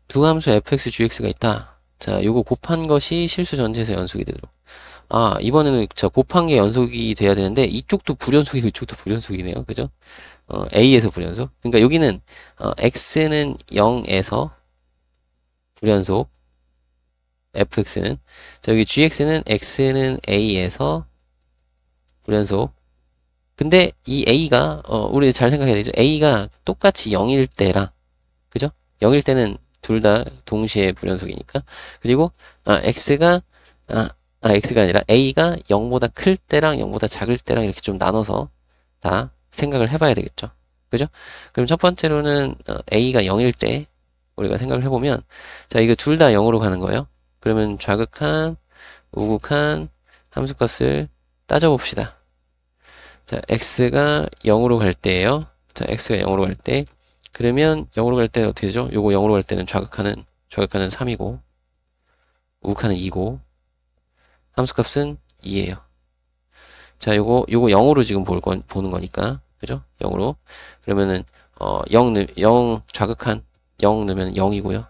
두 함수 fx, gx가 있다. 자, 요거 곱한 것이 실수 전체에서 연속이 되도록. 이번에는 곱한 게 연속이 돼야 되는데 이쪽도 불연속이고 이쪽도 불연속이네요. 그죠? a에서 불연속. 그러니까 여기는 x는 0에서 불연속, fx는. 자, 여기 gx는 x는 a에서 불연속. 근데 이 a가 우리 잘 생각해야 되죠. a가 똑같이 0일 때랑, 그죠? 0일 때는 둘 다 동시에 불연속이니까. 그리고 x가 아니라 a가 0보다 클 때랑 0보다 작을 때랑 이렇게 좀 나눠서 다 생각을 해봐야 되겠죠. 그죠? 그럼 첫 번째로는 a가 0일 때 우리가 생각을 해보면, 자, 이거 둘 다 0으로 가는 거예요. 그러면 좌극한, 우극한 함수값을 따져봅시다. 자, x가 0으로 갈 때예요. 자, x가 0으로 갈 때, 그러면 0으로 갈 때는 어떻게 되죠? 요거 0으로 갈 때는 좌극하는 3이고 우극하는 2고 함수값은 2예요. 자, 요거 0으로 지금 보는 거니까, 그죠? 0으로. 그러면은 0 좌극한 0 넣으면 0이고요.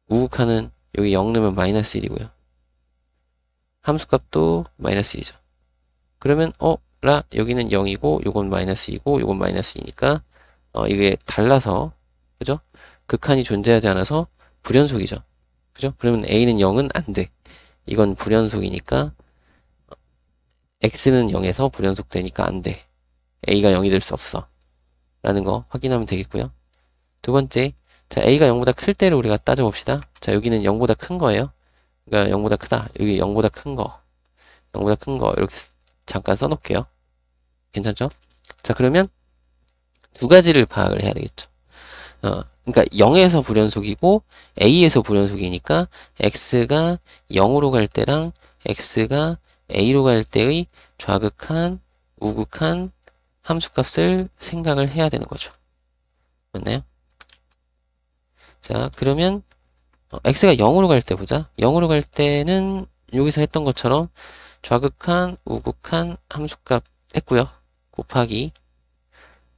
우극하는 여기 0 넣으면 마이너스 1이고요. 함수값도 마이너스 1이죠. 그러면 여기는 0이고 요건 마이너스 2고 요건 마이너스 2니까 이게 달라서, 그죠? 극한이 존재하지 않아서 불연속이죠. 그죠? 그러면 a는 0은 안 돼. 이건 불연속이니까 x는 0에서 불연속되니까 안 돼. a가 0이 될 수 없어. 라는 거 확인하면 되겠고요. 두 번째, 자, a가 0보다 클 때를 우리가 따져봅시다. 자, 여기는 0보다 큰 거예요. 그러니까 0보다 크다. 여기 0보다 큰 거. 0보다 큰 거 이렇게 잠깐 써놓을게요. 괜찮죠? 자, 그러면 두 가지를 파악을 해야 되겠죠. 그러니까 0에서 불연속이고 a에서 불연속이니까 x가 0으로 갈 때랑 x가 a로 갈 때의 좌극한, 우극한 함수값을 생각을 해야 되는 거죠. 맞나요? 자, 그러면 x가 0으로 갈 때 보자. 0으로 갈 때는 여기서 했던 것처럼 좌극한, 우극한 함수값 했고요. 곱하기,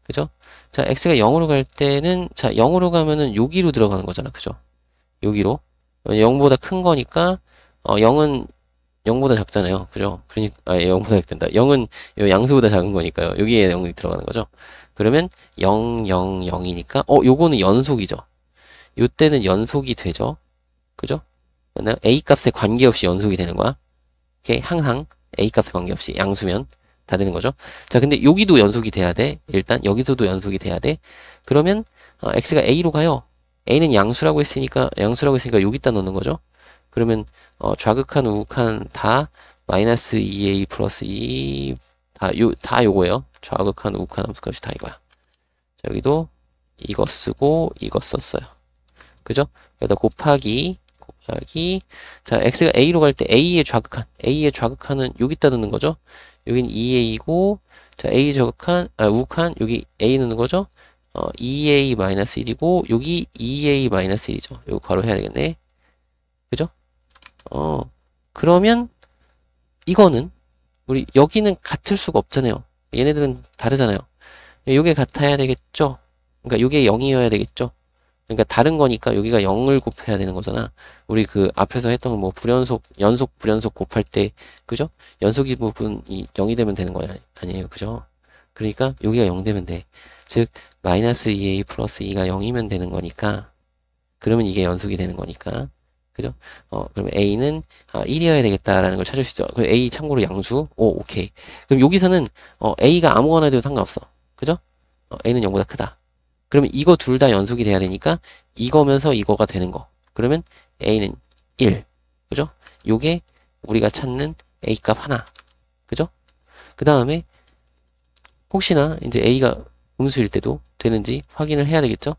그죠? 자, x가 0으로 갈 때는, 자, 0으로 가면은 여기로 들어가는 거잖아. 그죠? 여기로. 0보다 큰 거니까 0은 0보다 작잖아요. 그죠? 그러니까 0보다 작된다. 0은 양수보다 작은 거니까요. 여기에 0이 들어가는 거죠. 그러면 0, 0, 0이니까 요거는 연속이죠. 요때는 연속이 되죠. 그죠? 맞나요? a 값에 관계없이 연속이 되는 거야. 이게 항상 a 값에 관계없이 양수면 다 되는 거죠. 자, 근데 여기도 연속이 돼야 돼. 일단 여기서도 연속이 돼야 돼. 그러면 x가 a로 가요. a는 양수라고 했으니까 여기다 넣는 거죠. 그러면 좌극한, 우극한 다 마이너스 2a 플러스 2 다 요거예요. 좌극한 우극한 함수값이 다 이거야. 자, 여기도 이거 쓰고 이거 썼어요. 그죠? 여기다 곱하기 자, x가 a로 갈 때 a의 좌극한은 여기다 넣는 거죠. 여긴 2a이고 자, a 좌극한 우극한 여기 a 넣는 거죠. 2a 마이너스 1이고 여기 2a 마이너스 1이죠. 이거 바로 해야 되겠네. 그죠? 그러면 이거는 우리 여기는 같을 수가 없잖아요. 얘네들은 다르잖아요. 요게 같아야 되겠죠? 그러니까 요게 0이어야 되겠죠? 그러니까 다른 거니까 여기가 0을 곱해야 되는 거잖아. 우리 그 앞에서 했던 뭐 연속, 불연속 곱할 때, 그죠? 연속이 부분이 0이 되면 되는 거 아니에요. 그죠? 그러니까 여기가 0 되면 돼. 즉, 마이너스 2a 플러스 2가 0이면 되는 거니까, 그러면 이게 연속이 되는 거니까. 그죠? 그러면 a는 1이어야 되겠다라는 걸 찾을 수 있죠. 그럼 a 참고로 양수. 오케이. 그럼 여기서는 a가 아무거나 돼도 상관없어. 그죠? a는 0보다 크다. 그러면 이거 둘 다 연속이 돼야 되니까 이거면서 이거가 되는 거. 그러면 a는 1. 그죠? 요게 우리가 찾는 a 값 하나. 그죠? 그 다음에 혹시나 이제 a가 음수일 때도 되는지 확인을 해야 되겠죠?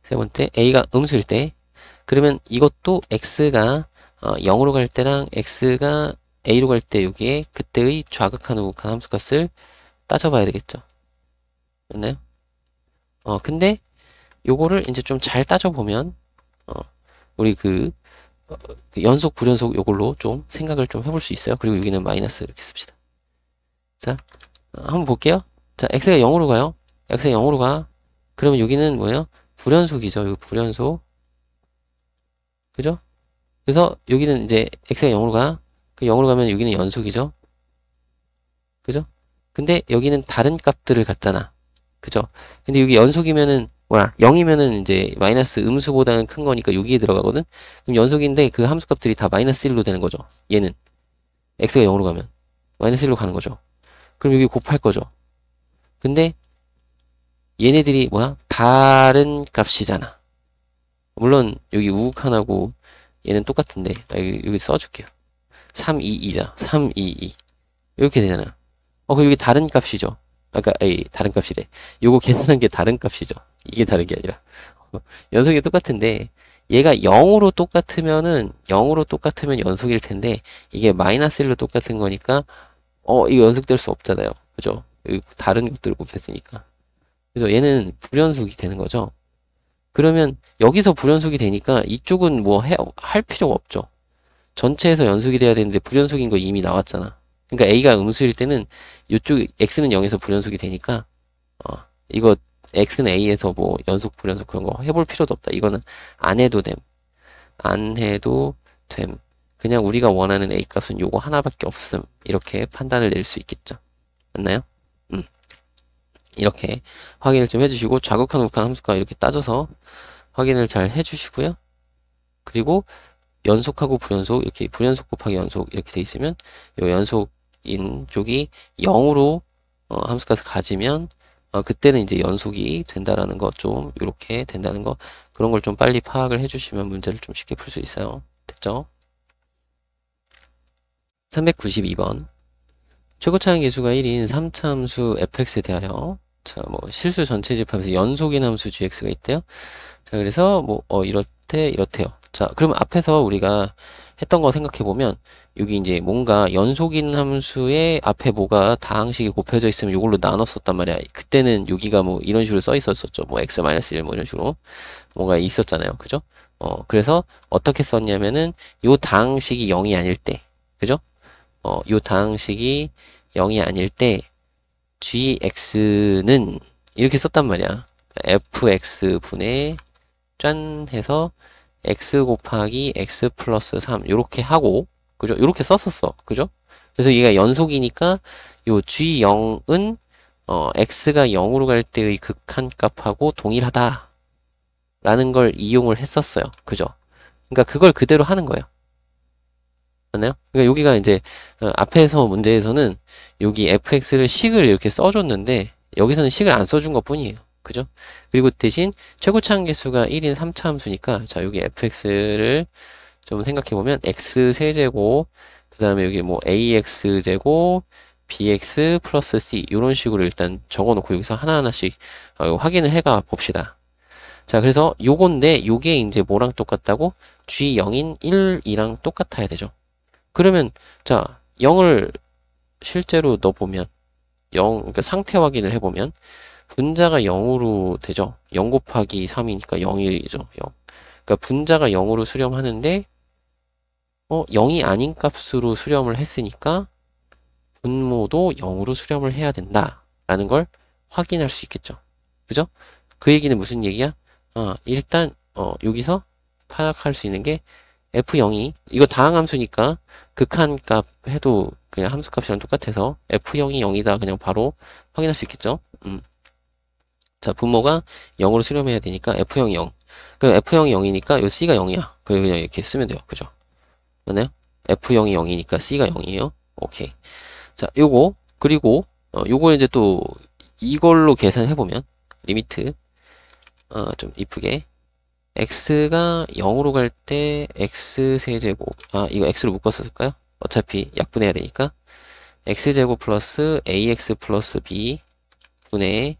세 번째, a가 음수일 때 그러면 이것도 x가 0으로 갈 때랑 x가 a로 갈 때 여기에 그때의 좌극한 우극한 함수값을 따져봐야 되겠죠. 맞나요? 근데 요거를 이제 좀 잘 따져보면 우리 그 연속 불연속 요걸로 좀 생각을 좀 해볼 수 있어요. 그리고 여기는 마이너스 이렇게 씁시다. 자, 한번 볼게요. 자, x가 0으로 가요. x가 0으로 가. 그러면 여기는 뭐예요? 불연속이죠. 여기 불연속. 그죠? 그래서 여기는 이제 x가 0으로 가. 그 0으로 가면 여기는 연속이죠. 그죠? 근데 여기는 다른 값들을 갖잖아. 그죠? 근데 여기 연속이면은 뭐야? 0이면은 이제 마이너스 음수보다는 큰 거니까 여기에 들어가거든? 그럼 연속인데 그 함수값들이 다 마이너스 1로 되는 거죠. 얘는 x가 0으로 가면 마이너스 1로 가는 거죠. 그럼 여기 곱할 거죠. 근데 얘네들이 뭐야? 다른 값이잖아. 물론 여기 우극한하고 얘는 똑같은데 여기 써줄게요. 3, 2, 2자. 3, 2, 2 이렇게 되잖아. 그럼 여기 다른 값이죠. 아까 다른 값이래. 요거 계산한 게 다른 값이죠. 이게 다른 게 아니라 연속이 똑같은데 얘가 0으로 똑같으면 연속일 텐데 이게 마이너스 1로 똑같은 거니까 이거 연속될 수 없잖아요. 그죠? 여기 다른 것들 곱했으니까. 그래서 얘는 불연속이 되는 거죠. 그러면 여기서 불연속이 되니까 이쪽은 뭐 할 필요가 없죠. 전체에서 연속이 돼야 되는데 불연속인 거 이미 나왔잖아. 그러니까 a가 음수일 때는 이쪽 x는 0에서 불연속이 되니까 이거 x는 a에서 뭐 연속 불연속 그런 거 해볼 필요도 없다. 이거는 안 해도 됨. 안 해도 됨. 그냥 우리가 원하는 a 값은 요거 하나밖에 없음. 이렇게 판단을 낼 수 있겠죠. 맞나요? 이렇게 확인을 좀 해주시고 좌극한 우극한 함수가 이렇게 따져서 확인을 잘 해주시고요. 그리고 연속하고 불연속 이렇게 불연속 곱하기 연속 이렇게 돼 있으면 요 연속인 쪽이 0으로 함수값을 가지면 그때는 이제 연속이 된다라는 거 좀 이렇게 된다는 거 그런 걸 좀 빨리 파악을 해주시면 문제를 좀 쉽게 풀 수 있어요. 됐죠? 392번 최고차항 계수가 1인 3차 함수 fx에 대하여 자, 뭐 실수 전체 집합에서 연속인 함수 gx가 있대요. 자, 그래서 뭐 이렇대요. 자, 그러면 앞에서 우리가 했던 거 생각해 보면 여기 이제 뭔가 연속인 함수의 앞에 뭐가 다항식이 곱해져 있으면 이걸로 나눴었단 말이야. 그때는 여기가 뭐 이런 식으로 써 있었었죠. 뭐 x-1 뭐 이런 식으로 뭔가 있었잖아요. 그죠? 그래서 어떻게 썼냐면은 요 다항식이 0이 아닐 때, 그죠? 요 다항식이 0이 아닐 때 gx는 이렇게 썼단 말이야. fx분의 짠 해서 x 곱하기 x 플러스 3 요렇게 하고 그죠? 요렇게 썼었어. 그죠? 그래서 얘가 연속이니까 요 g0은 x가 0으로 갈 때의 극한 값하고 동일하다 라는 걸 이용을 했었어요. 그죠? 그러니까 그걸 그대로 하는 거예요. 맞나요? 그러니까 여기가 이제 앞에서 문제에서는 여기 fx를 식을 이렇게 써줬는데 여기서는 식을 안 써준 것 뿐이에요. 그죠? 그리고 대신 최고차항 계수가 1인 3차 함수니까 자 여기 fx를 좀 생각해보면 x 세제곱 그 다음에 여기 뭐 ax제곱 bx 플러스 c 이런 식으로 일단 적어놓고 여기서 하나하나씩 확인을 해가 봅시다. 자, 그래서 요건데 요게 이제 뭐랑 똑같다고? g0인 1이랑 똑같아야 되죠. 그러면 자 0을 실제로 넣어보면 그러니까 상태 확인을 해보면 분자가 0으로 되죠. 0 곱하기 3이니까 0이죠. 0. 그러니까 분자가 0으로 수렴하는데 0이 아닌 값으로 수렴을 했으니까 분모도 0으로 수렴을 해야 된다라는 걸 확인할 수 있겠죠. 그죠? 그 얘기는 무슨 얘기야? 일단 여기서 파악할 수 있는 게 f0이 이거 다항함수니까 극한값 해도 그냥 함수값이랑 똑같아서 f0이 0이다 그냥 바로 확인할 수 있겠죠. 자, 분모가 0으로 수렴해야 되니까 f0이 0. 그럼 f0이 0이니까 요 c가 0이야. 그냥 이렇게 쓰면 돼요. 그죠? 맞나요? f0이 0이니까 c가 0이에요. 오케이. 자, 요거 그리고 요거 이제 또 이걸로 계산해보면 리미트 좀 이쁘게 x가 0으로 갈 때 x세제곱 이거 x로 묶어서 쓸까요? 어차피 약분해야 되니까 x제곱 플러스 ax 플러스 b 분의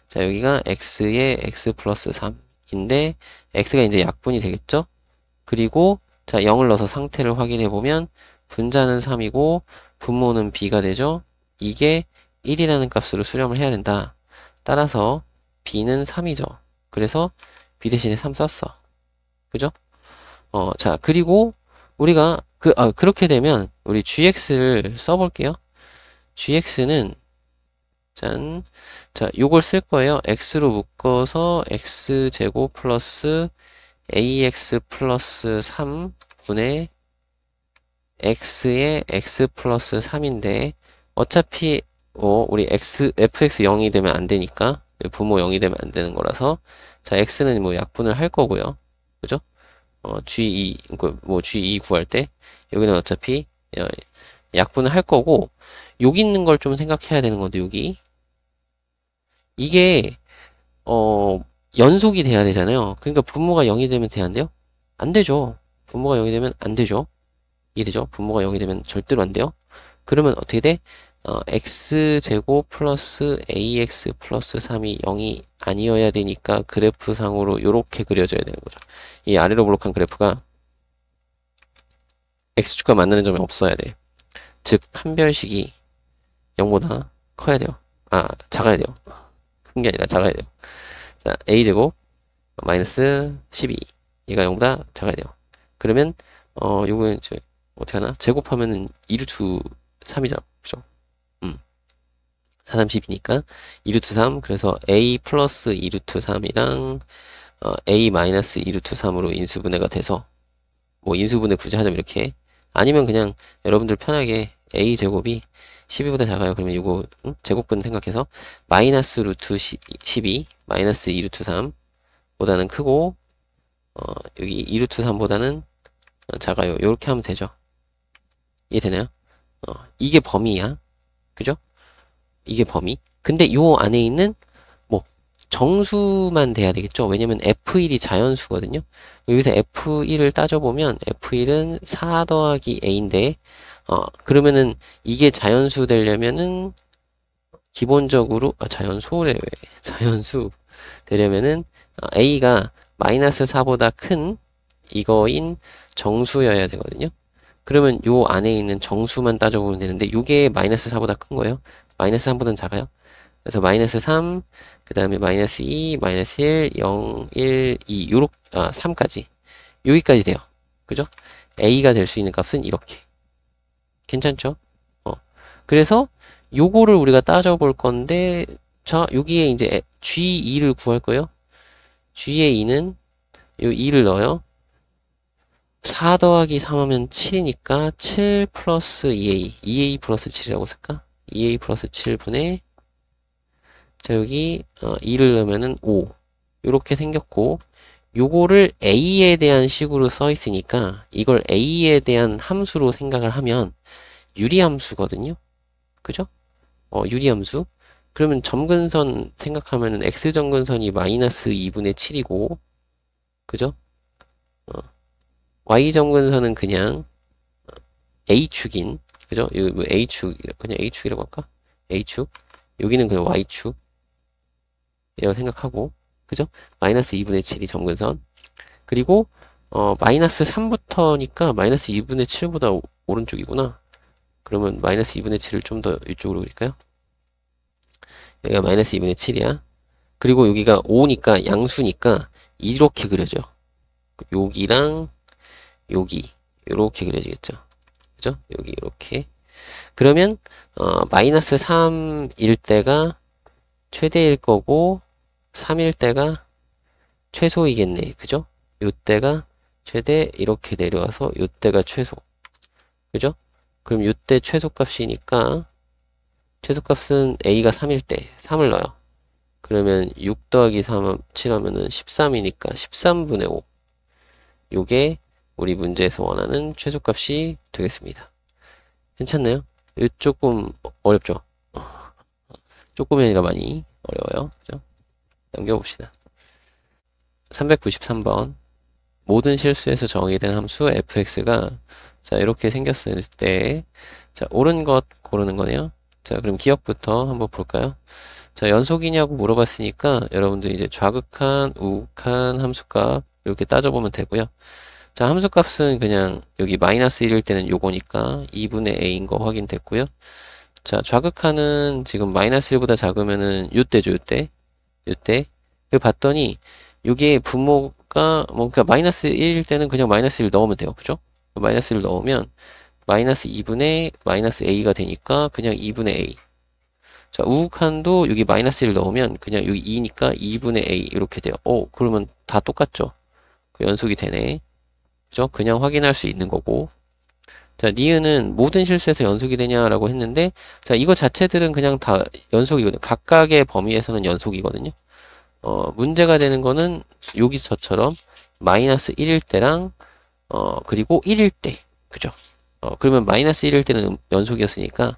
자 여기가 x의 x 플러스 3인데 x가 이제 약분이 되겠죠? 그리고 자 0을 넣어서 상태를 확인해보면 분자는 3이고 분모는 b가 되죠? 이게 1이라는 값으로 수렴을 해야 된다. 따라서 b는 3이죠. 그래서 b 대신에 3 썼어. 그죠? 자, 그리고 우리가 그렇게 되면 우리 gx를 써볼게요. gx는 짠. 자, 요걸 쓸 거예요. x로 묶어서 x제곱 플러스 ax 플러스 3 분의 x의 x 플러스 3인데 어차피 우리 fx 0이 되면 안 되니까 분모 0이 되면 안 되는 거라서 자 x는 뭐 약분을 할 거고요. 그죠? g2 뭐 g2 구할 때 여기는 어차피 약분을 할 거고 여기 있는 걸 좀 생각해야 되는 건데 여기 이게 연속이 돼야 되잖아요. 그러니까 분모가 0이 되면 돼야 안 돼요? 안 되죠. 분모가 0이 되면 안 되죠. 이해되죠? 분모가 0이 되면 절대로 안 돼요. 그러면 어떻게 돼? x제곱 플러스 ax 플러스 3이 0이 아니어야 되니까 그래프상으로 이렇게 그려져야 되는 거죠. 이 아래로 볼록한 그래프가 x축과 만나는 점이 없어야 돼. 즉 판별식이 0보다 커야 돼요. 작아야 돼요. 큰 게 아니라 작아야 돼요. 자, a제곱 마이너스 12 얘가 0보다 작아야 돼요. 그러면 요거 이제 어떻게 하나? 제곱하면은 2루트 3이잖아. 그죠? 4, 30이니까 2루트 3 그래서 a 플러스 2루트 3이랑 a 마이너스 2루트 3으로 인수분해가 돼서 뭐 인수분해 굳이 하자면 이렇게 아니면 그냥 여러분들 편하게 a 제곱이 12보다 작아요. 그러면 이거 제곱근 생각해서 마이너스 루트 12 마이너스 2루트 3 보다는 크고 여기 2루트 3보다는 작아요. 이렇게 하면 되죠. 이해되나요? 이게 범위야. 그죠? 이게 범위. 근데 요 안에 있는 뭐 정수만 돼야 되겠죠. 왜냐면 F1이 자연수거든요. 여기서 F1을 따져보면 F1은 4 더하기 A인데 그러면은 이게 자연수 되려면은 기본적으로 자연수래 왜 자연수 되려면은 A가 마이너스 4보다 큰 이거인 정수여야 되거든요. 그러면 요 안에 있는 정수만 따져보면 되는데 요게 마이너스 4보다 큰 거예요. 마이너스 3보다는 작아요. 그래서 마이너스 3, 그 다음에 마이너스 2, 마이너스 1, 0, 1, 2, 3까지. 여기까지 돼요. 그죠? A가 될 수 있는 값은 이렇게. 괜찮죠? 그래서 요거를 우리가 따져볼 건데, 자, 여기에 이제 G2를 구할 거예요. G의 2는 요 2를 넣어요. 4 더하기 3 하면 7이니까 7 플러스 2A, 2A 플러스 7이라고 쓸까? 2A 플러스 7분의 자 여기 2를 넣으면은 5 요렇게 생겼고 요거를 A에 대한 식으로 써 있으니까 이걸 A에 대한 함수로 생각을 하면 유리함수거든요. 그죠? 유리함수. 그러면 점근선 생각하면은 X점근선이 마이너스 2분의 7이고 그죠? Y점근선은 그냥 A축인, 그죠? 이 뭐 A축, 그냥 A축이라고 할까? A축. 여기는 그냥 Y축. 이라고 생각하고, 그죠? 마이너스 2분의 7이 점근선. 그리고, 마이너스 3부터니까 마이너스 2분의 7보다 오른쪽이구나. 그러면 마이너스 2분의 7을 좀 더 이쪽으로 그릴까요? 여기가 마이너스 2분의 7이야. 그리고 여기가 5니까 양수니까 이렇게 그려져. 여기랑 여기 이렇게 그려지겠죠. 그죠? 여기 이렇게. 그러면 마이너스 3일 때가 최대일 거고 3일 때가 최소이겠네. 그죠? 요때가 최대 이렇게 내려와서 요때가 최소. 그죠? 그럼 요때 최소값이니까 최소값은 a가 3일 때 3을 넣어요. 그러면 6 더하기 3, 7 하면은 13이니까 13분의 5. 요게 우리 문제에서 원하는 최소값이 되겠습니다. 괜찮나요? 이거 조금 어렵죠? 조금이 아니라 많이 어려워요. 그죠? 넘겨봅시다. 393번. 모든 실수에서 정의된 함수 fx가 자 이렇게 생겼을 때 자 옳은 것 고르는 거네요. 자 그럼 기억부터 한번 볼까요? 자 연속이냐고 물어봤으니까 여러분들이 이제 좌극한, 우극한 함수값 이렇게 따져보면 되고요. 자 함수값은 그냥 여기 마이너스 1일 때는 요거니까 2분의 a인 거 확인됐고요. 자 좌극한은 지금 마이너스 1보다 작으면은 요때죠. 요때 그 봤더니 요게 분모가 뭐 그러니까 마이너스 1일 때는 그냥 마이너스 1 넣으면 돼요. 그죠? 마이너스 1 넣으면 마이너스 2분의 마이너스 a가 되니까 그냥 2분의 a. 자 우극한도 여기 마이너스 1 넣으면 그냥 여기 2니까 2분의 a 이렇게 돼요. 그러면 다 똑같죠? 그 연속이 되네. 그죠? 그냥 확인할 수 있는 거고. 자, 니은은 모든 실수에서 연속이 되냐라고 했는데, 자, 이거 자체들은 그냥 다 연속이거든요. 각각의 범위에서는 연속이거든요. 문제가 되는 거는 여기서 저처럼 마이너스 1일 때랑, 그리고 1일 때. 그죠? 그러면 마이너스 1일 때는 연속이었으니까,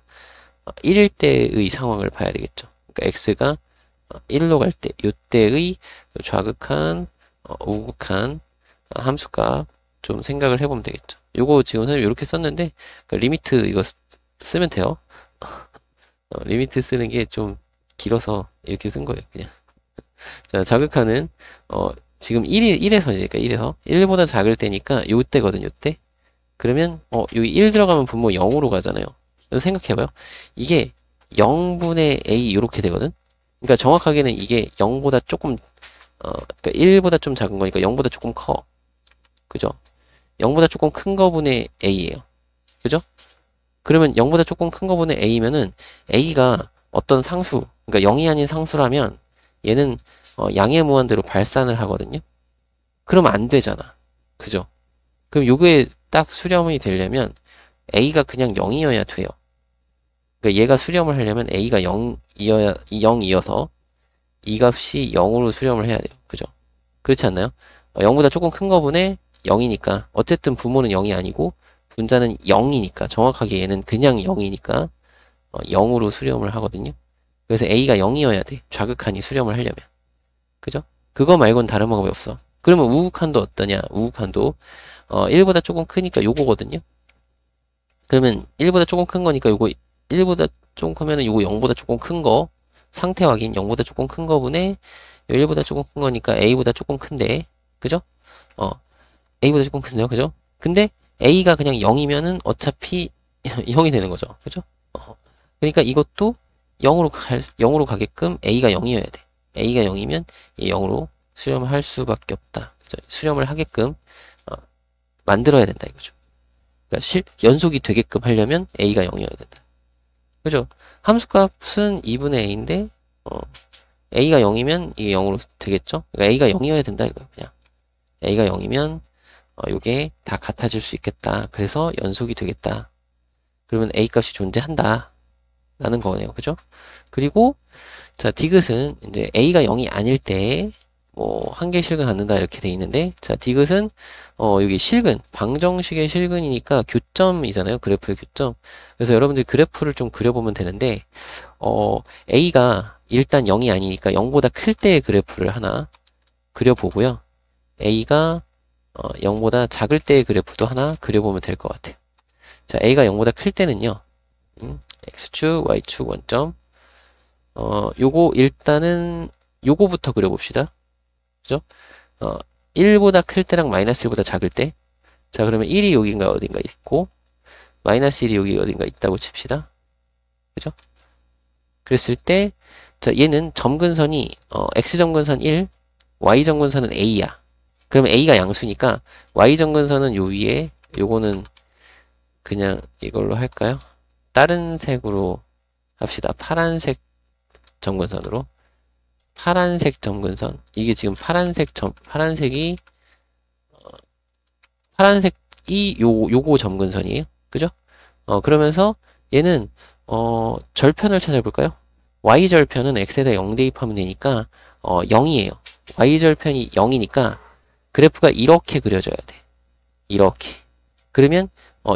1일 때의 상황을 봐야 되겠죠. 그러니까 x가 1로 갈 때, 요때의 좌극한, 우극한 함수값 좀 생각을 해보면 되겠죠. 요거 지금 선생님 이렇게 썼는데 리미트 이거 쓰면 돼요. 리미트 쓰는 게 좀 길어서 이렇게 쓴 거예요. 그냥. 자, 자극하는 지금 1에서니까 1에서 1보다 작을 때니까 요때거든. 요때. 그러면 여기 1 들어가면 분모 0으로 가잖아요. 그래서 생각해봐요. 이게 0분의 a 이렇게 되거든. 그러니까 정확하게는 이게 0보다 조금 그러니까 1보다 좀 작은 거니까 0보다 조금 커. 그죠? 0보다 조금 큰 거분의 a예요. 그죠? 그러면 0보다 조금 큰 거분의 a면은 a가 어떤 상수, 그러니까 0이 아닌 상수라면 얘는 양의 무한대로 발산을 하거든요. 그러면 안 되잖아. 그죠? 그럼 요거에 딱 수렴이 되려면 a가 그냥 0이어야 돼요. 그러니까 얘가 수렴을 하려면 a가 0이어서 이 값이 0으로 수렴을 해야 돼요. 그죠? 그렇지 않나요? 0보다 조금 큰 거분의 0이니까 어쨌든 부모는 0이 아니고 분자는 0이니까 정확하게 얘는 그냥 0이니까 0으로 수렴을 하거든요. 그래서 a가 0이어야 돼. 좌극한이 수렴을 하려면. 그죠? 그거 말고는 다른 방법이 없어. 그러면 우극한도 어떠냐? 우극한도 1보다 조금 크니까 요거거든요. 그러면 1보다 조금 큰 거니까 요거 1보다 조금 크면은 요거 0보다 조금 큰 거 상태 확인 0보다 조금 큰 거분에 1보다 조금 큰 거니까 a보다 조금 큰데 그죠? a보다 조금 큰데요. 그죠? 근데 a가 그냥 0이면은 어차피 0이 되는 거죠. 그죠? 그러니까 이것도 0으로 가게끔 a가 0이어야 돼. a가 0이면 0으로 수렴을 할 수밖에 없다. 그죠? 수렴을 하게끔 만들어야 된다 이거죠. 그러니까 연속이 되게끔 하려면 a가 0이어야 된다. 그죠? 함수값은 2분의 a인데 a가 0이면 이게 0으로 되겠죠? 그러니까 a가 0이어야 된다 이거예요. 그냥 a가 0이면 요게 다 같아질 수 있겠다. 그래서 연속이 되겠다. 그러면 a 값이 존재한다. 라는 거네요. 그죠? 그리고 자 디귿은 이제 a가 0이 아닐 때 뭐 한계 실근 갖는다 이렇게 돼 있는데 자 디귿은 여기 실근 방정식의 실근이니까 교점이잖아요. 그래프의 교점. 그래서 여러분들이 그래프를 좀 그려보면 되는데 a가 일단 0이 아니니까 0보다 클 때의 그래프를 하나 그려보고요. a가 0보다 작을 때의 그래프도 하나 그려보면 될 것 같아요. 자, a가 0보다 클 때는요. x축, y축 원점. 요거 일단은 요거부터 그려봅시다. 그죠? 1보다 클 때랑 마이너스 1보다 작을 때. 자, 그러면 1이 여긴가 어딘가 있고, 마이너스 1이 여기 어딘가 있다고 칩시다. 그죠? 그랬을 때, 자, 얘는 점근선이, x점근선 1, y점근선은 a야. 그러면 a가 양수니까, y점근선은 요 위에, 요거는 그냥 이걸로 할까요? 다른 색으로 합시다. 파란색 점근선으로. 파란색 점근선. 이게 지금 파란색이, 파란색이 요거 점근선이에요. 그죠? 그러면서 얘는, 절편을 찾아볼까요? y절편은 x에다 0 대입하면 되니까, 0이에요. y절편이 0이니까, 그래프가 이렇게 그려져야 돼. 이렇게. 그러면,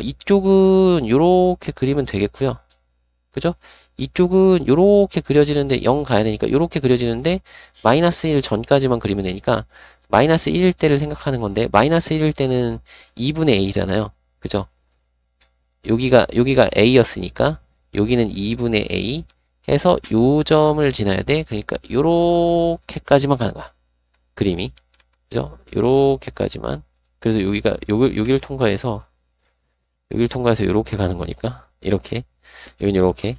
이쪽은 요렇게 그리면 되겠고요. 그죠? 이쪽은 요렇게 그려지는데 0 가야 되니까 요렇게 그려지는데 마이너스 1 전까지만 그리면 되니까 마이너스 1일 때를 생각하는 건데 마이너스 1일 때는 2분의 a잖아요. 그죠? 여기가 a였으니까 여기는 2분의 a 해서 요 점을 지나야 돼. 그러니까 요렇게까지만 가는 거야. 그림이. 그죠? 요렇게까지만. 그래서 여기를 통과해서 요렇게 가는 거니까 이렇게 여긴 요렇게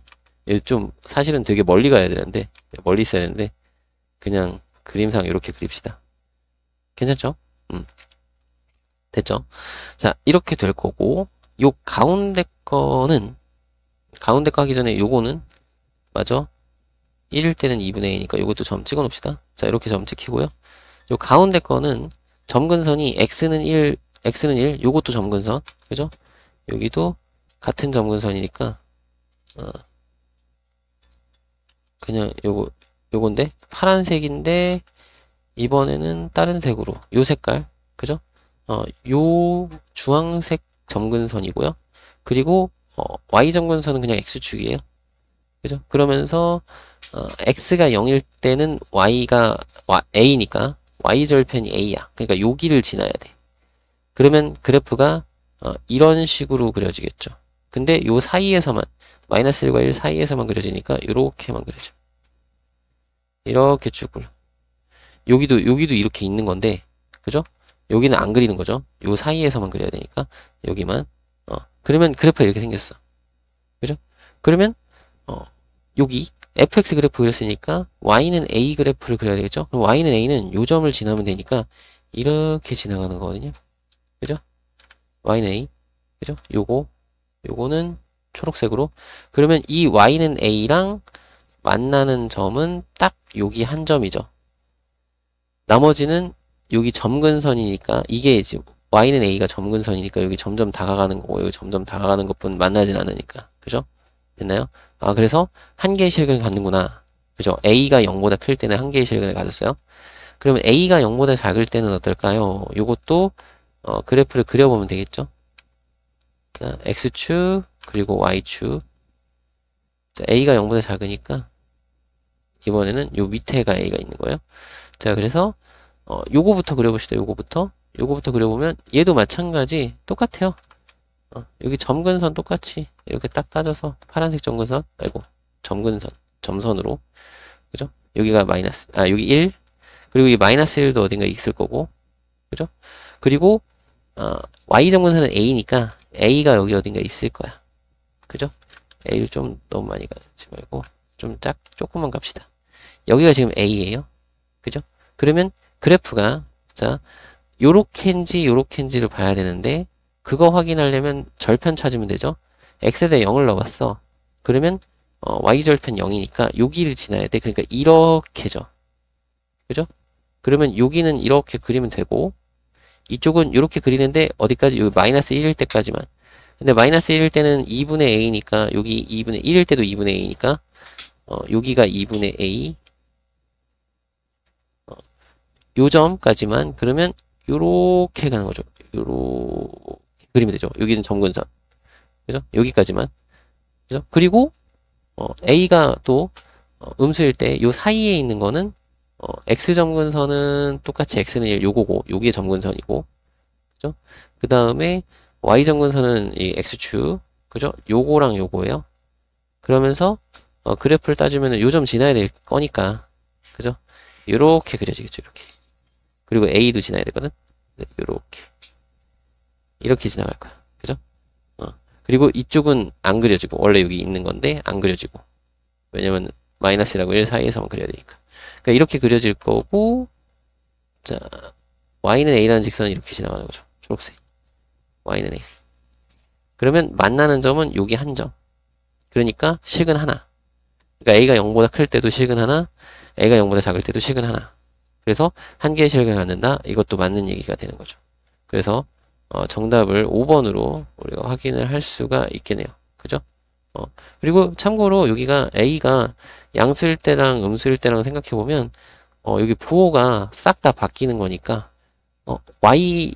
좀 사실은 되게 멀리 가야 되는데 멀리 있어야 되는데 그냥 그림상 이렇게 그립시다. 괜찮죠? 됐죠? 자, 이렇게 될 거고 요 가운데 거 하기 전에 요거는 맞아? 1일 때는 2분의 a니까 요것도 점 찍어 놓읍시다. 자, 이렇게 점 찍히고요. 요 가운데 거는 점근선이 x는 1 요것도 점근선. 그죠? 여기도 같은 점근선이니까 그냥 요건데 파란색인데 이번에는 다른 색으로 요 색깔 그죠? 요 주황색 점근선이고요. 그리고 y 점근선은 그냥 x축이에요. 그죠? 그러면서 x가 0일 때는 y가 a니까 y절편이 a야. 그러니까 여기를 지나야 돼. 그러면 그래프가 이런 식으로 그려지겠죠. 근데 요 사이에서만 마이너스 1과 1 사이에서만 그려지니까 이렇게만 그려져. 이렇게 쭉 그려. 여기도 이렇게 있는 건데 그죠? 여기는 안 그리는 거죠. 요 사이에서만 그려야 되니까 여기만. 그러면 그래프가 이렇게 생겼어. 그죠? 그러면 여기 fx 그래프 그렸으니까 y는 a 그래프를 그려야 되겠죠? 그럼 y는 a는 요 점을 지나면 되니까 이렇게 지나가는 거거든요. 그죠? y는 a. 그죠? 요거는 초록색으로. 그러면 이 y는 a랑 만나는 점은 딱 여기 한 점이죠. 나머지는 여기 점근선이니까 이게 지금 y는 a가 점근선이니까 여기 점점 다가가는 거고 여기 점점 다가가는 것뿐 만나진 않으니까. 그죠? 됐나요? 그래서 한 개의 실근을 갖는구나. 그죠? a가 0보다 클 때는 한 개의 실근을 가졌어요. 그러면 a가 0보다 작을 때는 어떨까요? 요것도 그래프를 그려보면 되겠죠? 자, x축 그리고 y축. 자, a가 0보다 작으니까 이번에는 요 밑에가 a가 있는 거예요. 자, 그래서 요거부터 그려봅시다. 요거부터 그려보면 얘도 마찬가지 똑같아요. 여기 점근선 똑같이 이렇게 딱 따져서 파란색 점근선 점근선 점선으로 그죠? 여기가 마이너스 여기 1 그리고 이 마이너스 1도 어딘가 있을 거고 그죠? 그리고 y 점근선은 a니까 a가 여기 어딘가 있을 거야. 그죠? a를 좀 너무 많이 가지 말고 좀 조금만 갑시다. 여기가 지금 a예요. 그죠? 그러면 그래프가 자 요렇게인지를 봐야 되는데 그거 확인하려면 절편 찾으면 되죠. x에 대해 0을 넣어봤어. 그러면 y절편 0이니까 여기를 지나야 돼. 그러니까 이렇게죠. 그죠? 그러면 여기는 이렇게 그리면 되고 이쪽은 이렇게 그리는데 어디까지? 여기 마이너스 1일 때까지만. 근데 마이너스 1일 때는 2분의 a니까 여기 2분의 1일 때도 2분의 a니까 여기가 2분의 a 요 점까지만 그러면 요렇게 가는 거죠. 요렇게 그리면 되죠. 여기는 점근선. 그죠? 여기까지만. 그죠? 그리고 a가 또 음수일 때 요 사이에 있는 거는 x 점근선은 똑같이 x는 1 요거고 여기에 점근선이고 그죠? 그 다음에 y정근선은 이 x축, 그죠? 요거랑 요거예요. 그러면서 그래프를 따지면 요 점 지나야 될 거니까, 그죠? 요렇게 그려지겠죠, 이렇게. 그리고 a도 지나야 되거든. 네, 요렇게 이렇게 지나갈 거야, 그죠? 그리고 이쪽은 안 그려지고, 원래 여기 있는 건데 안 그려지고, 왜냐면 마이너스라고 1 사이에서만 그려야 되니까. 그러니까 이렇게 그려질 거고, 자, y는 a라는 직선이 이렇게 지나가는 거죠. 초록색. y는 a. 그러면 만나는 점은 여기 한 점. 그러니까 실근 하나. 그러니까 a가 0보다 클 때도 실근 하나, a가 0보다 작을 때도 실근 하나. 그래서 한 개의 실근을 갖는다. 이것도 맞는 얘기가 되는 거죠. 그래서 정답을 5번으로 우리가 확인을 할 수가 있겠네요. 그죠? 그리고 참고로 여기가 a가 양수일 때랑 음수일 때랑 생각해보면 여기 부호가 싹 다 바뀌는 거니까 y의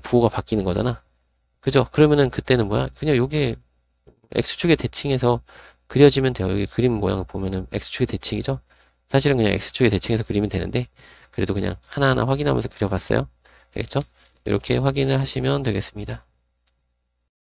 부호가 바뀌는 거잖아. 그죠? 그러면은 그때는 뭐야? 그냥 요게 x축의 대칭에서 그려지면 돼요. 여기 그림 모양을 보면은 x축의 대칭이죠? 사실은 그냥 x축의 대칭에서 그리면 되는데 그래도 그냥 하나하나 확인하면서 그려봤어요. 알겠죠? 이렇게 확인을 하시면 되겠습니다.